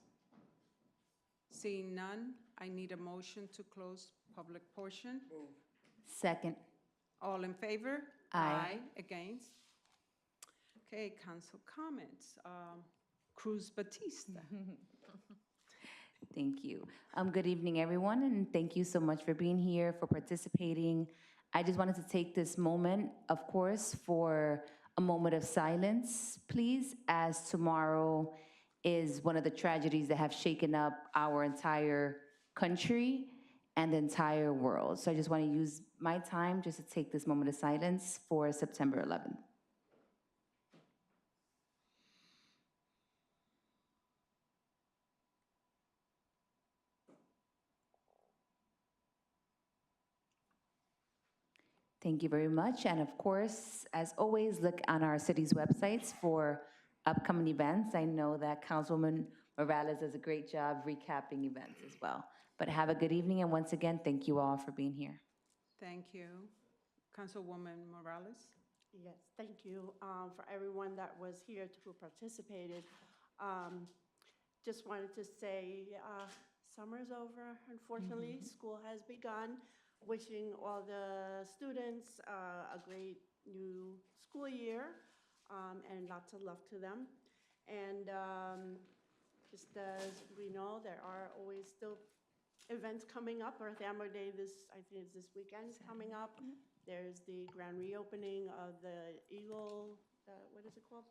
Seeing none, I need a motion to close public portion. Move. Second. All in favor? Aye. Against? Okay, council comments. Cruz Batista. Thank you. Good evening, everyone, and thank you so much for being here, for participating. I just wanted to take this moment, of course, for a moment of silence, please, as tomorrow is one of the tragedies that have shaken up our entire country and the entire world. So I just want to use my time just to take this moment of silence for September 11th. Thank you very much. And of course, as always, look on our city's websites for upcoming events. I know that Councilwoman Morales does a great job recapping events as well. But have a good evening, and once again, thank you all for being here. Thank you. Councilwoman Morales? Yes, thank you for everyone that was here who participated. Just wanted to say summer's over, unfortunately. School has begun. Wishing all the students a great new school year and lots of love to them. And just as we know, there are always still events coming up. Earth Amboy Day, I think is this weekend coming up. There's the grand reopening of the Eagle, what is it called?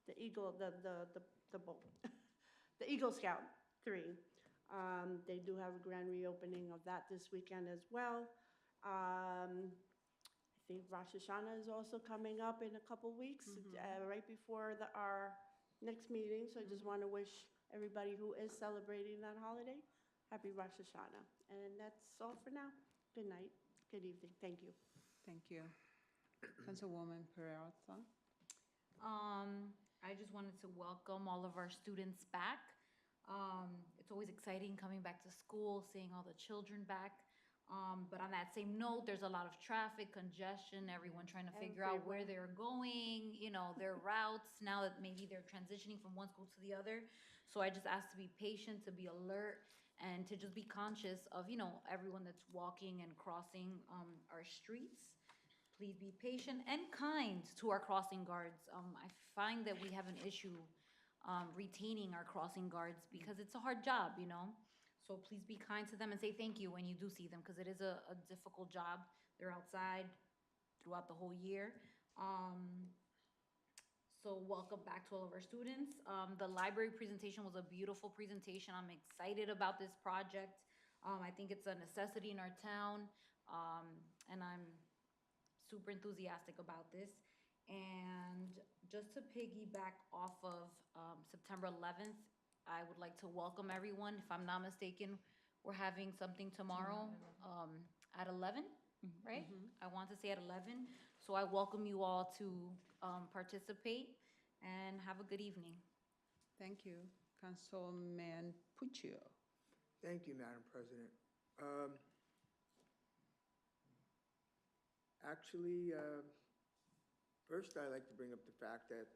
The Eagle, the boat. The Eagle Scout 3. They do have a grand reopening of that this weekend as well. I think Rosh Hashanah is also coming up in a couple weeks, right before our next meeting. So I just want to wish everybody who is celebrating that holiday, happy Rosh Hashanah. And that's all for now. Good night, good evening, thank you. Thank you. Councilwoman Peralta. I just wanted to welcome all of our students back. It's always exciting coming back to school, seeing all the children back. But on that same note, there's a lot of traffic, congestion, everyone trying to figure out where they're going, you know, their routes, now that maybe they're transitioning from one school to the other. So I just ask to be patient, to be alert, and to just be conscious of, you know, everyone that's walking and crossing our streets. Please be patient and kind to our crossing guards. I find that we have an issue retaining our crossing guards because it's a hard job, you know? So please be kind to them and say thank you when you do see them, because it is a difficult job. They're outside throughout the whole year. So welcome back to all of our students. The library presentation was a beautiful presentation. I'm excited about this project. I think it's a necessity in our town, and I'm super enthusiastic about this. And just to piggyback off of September 11th, I would like to welcome everyone. If I'm not mistaken, we're having something tomorrow at 11, right? I want to say at 11. So I welcome you all to participate and have a good evening. Thank you. Councilman Puccio. Thank you, Madam President. Actually, first I'd like to bring up the fact that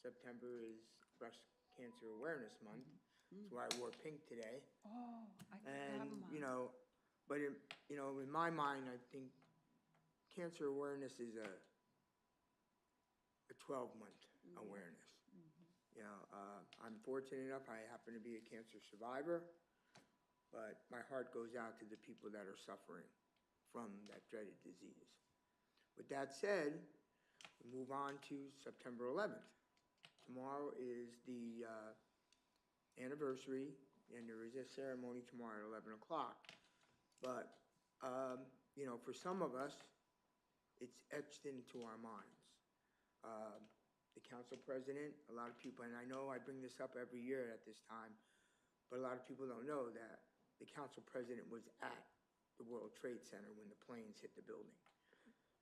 September is Breast Cancer Awareness Month. That's why I wore pink today. Oh, I could And, have mine. you know, but in my mind, I think cancer awareness is a 12-month awareness. You know, I'm fortunate enough, I happen to be a cancer survivor, but my heart goes out to the people that are suffering from that dreaded disease. With that said, we move on to September 11th. Tomorrow is the anniversary, and there is a ceremony tomorrow at 11 o'clock. But, you know, for some of us, it's etched into our minds. The council president, a lot of people, and I know I bring this up every year at this time, but a lot of people don't know that the council president was at the World Trade Center when the planes hit the building.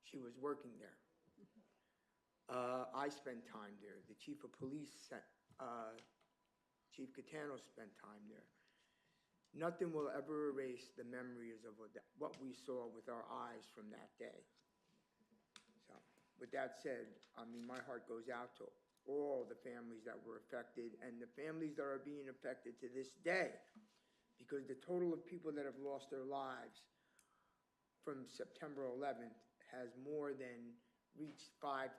She was working there. I spent time there. The chief of police, Chief Catano, spent time there. Nothing will ever erase the memories of what we saw with our eyes from that day. So, with that said, I mean, my heart goes out to all the families that were affected and the families that are being affected to this day, because the total of people that have lost their lives from September 11th has more than reached 5,000.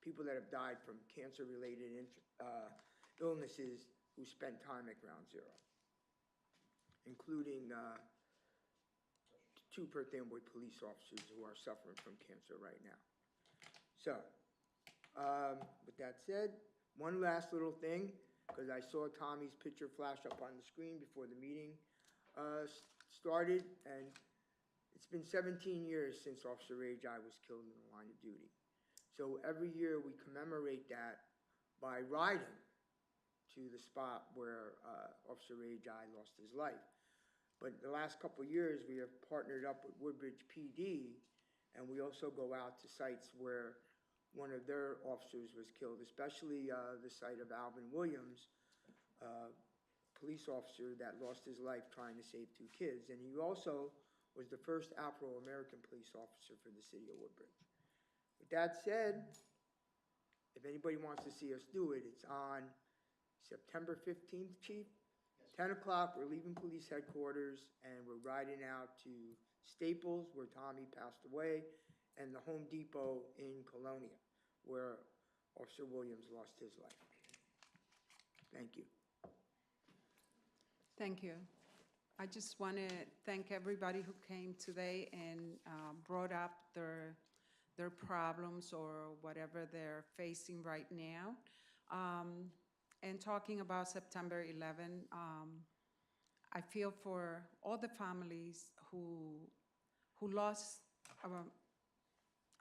People that have died from cancer-related illnesses who spent time at Ground Zero, including 2 Perth Amboy police officers who are suffering from cancer right now. So, with that said, one last little thing, because I saw Tommy's picture flash up on the screen before the meeting started, and it's been 17 years since Officer Ray Jai was killed in the line of duty. So every year we commemorate that by riding to the spot where Officer Ray Jai lost his life. But the last couple of years we have partnered up with Woodbridge PD, and we also go out to sites where one of their officers was killed, especially the site of Alvin Williams, police officer that lost his life trying to save 2 kids. And he also was the first Afro-American police officer for the city of Woodbridge. With that said, if anybody wants to see us do it, it's on September 15th, Chief. 10 o'clock, we're leaving police headquarters, and we're riding out to Staples, where Tommy passed away, and the Home Depot in Colonia, where Officer Williams lost his life. Thank you. Thank you. I just want to thank everybody who came today and brought up their problems or whatever they're facing right now. And talking about September 11, I feel for all the families who lost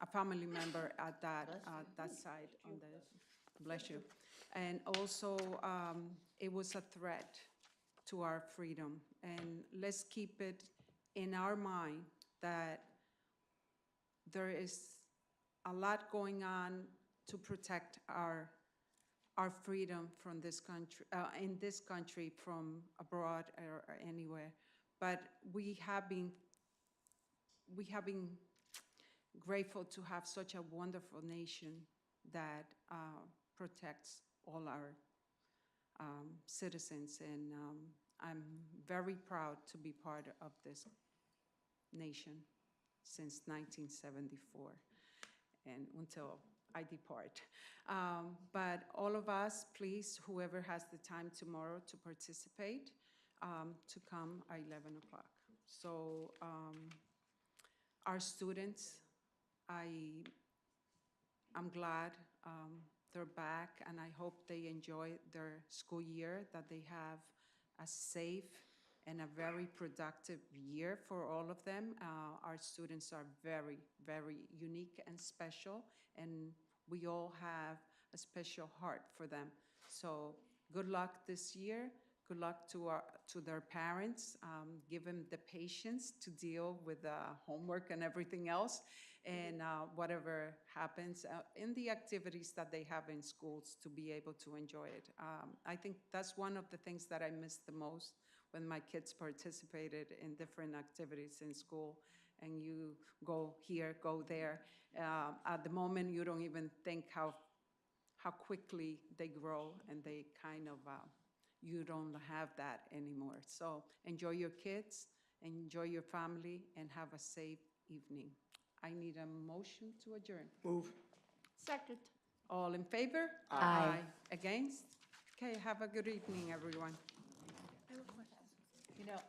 a family member at that side on the, bless you. And also, it was a threat to our freedom. And let's keep it in our mind that there is a lot going on to protect our freedom from this country, in this country, from abroad or anywhere. But we have been grateful to have such a wonderful nation that protects all our citizens, and I'm very proud to be part of this nation since 1974 and until I depart. But all of us, please, whoever has the time tomorrow to participate, to come at 11 o'clock. So our students, I'm glad they're back, and I hope they enjoy their school year, that they have a safe and a very productive year for all of them. Our students are very, very unique and special, and we all have a special heart for them. So good luck this year. Good luck to their parents. Give them the patience to deal with homework and everything else, and whatever happens in the activities that they have in schools, to be able to enjoy it. I think that's one of the things that I missed the most when my kids participated in different activities in school, and you go here, go there. At the moment, you don't even think how quickly they grow, and they kind of, you don't have that anymore. So enjoy your kids, enjoy your family, and have a safe evening. I need a motion to adjourn. Move. Second. All in favor? Aye. Against? Okay, have a good evening, everyone. I have a question. You know,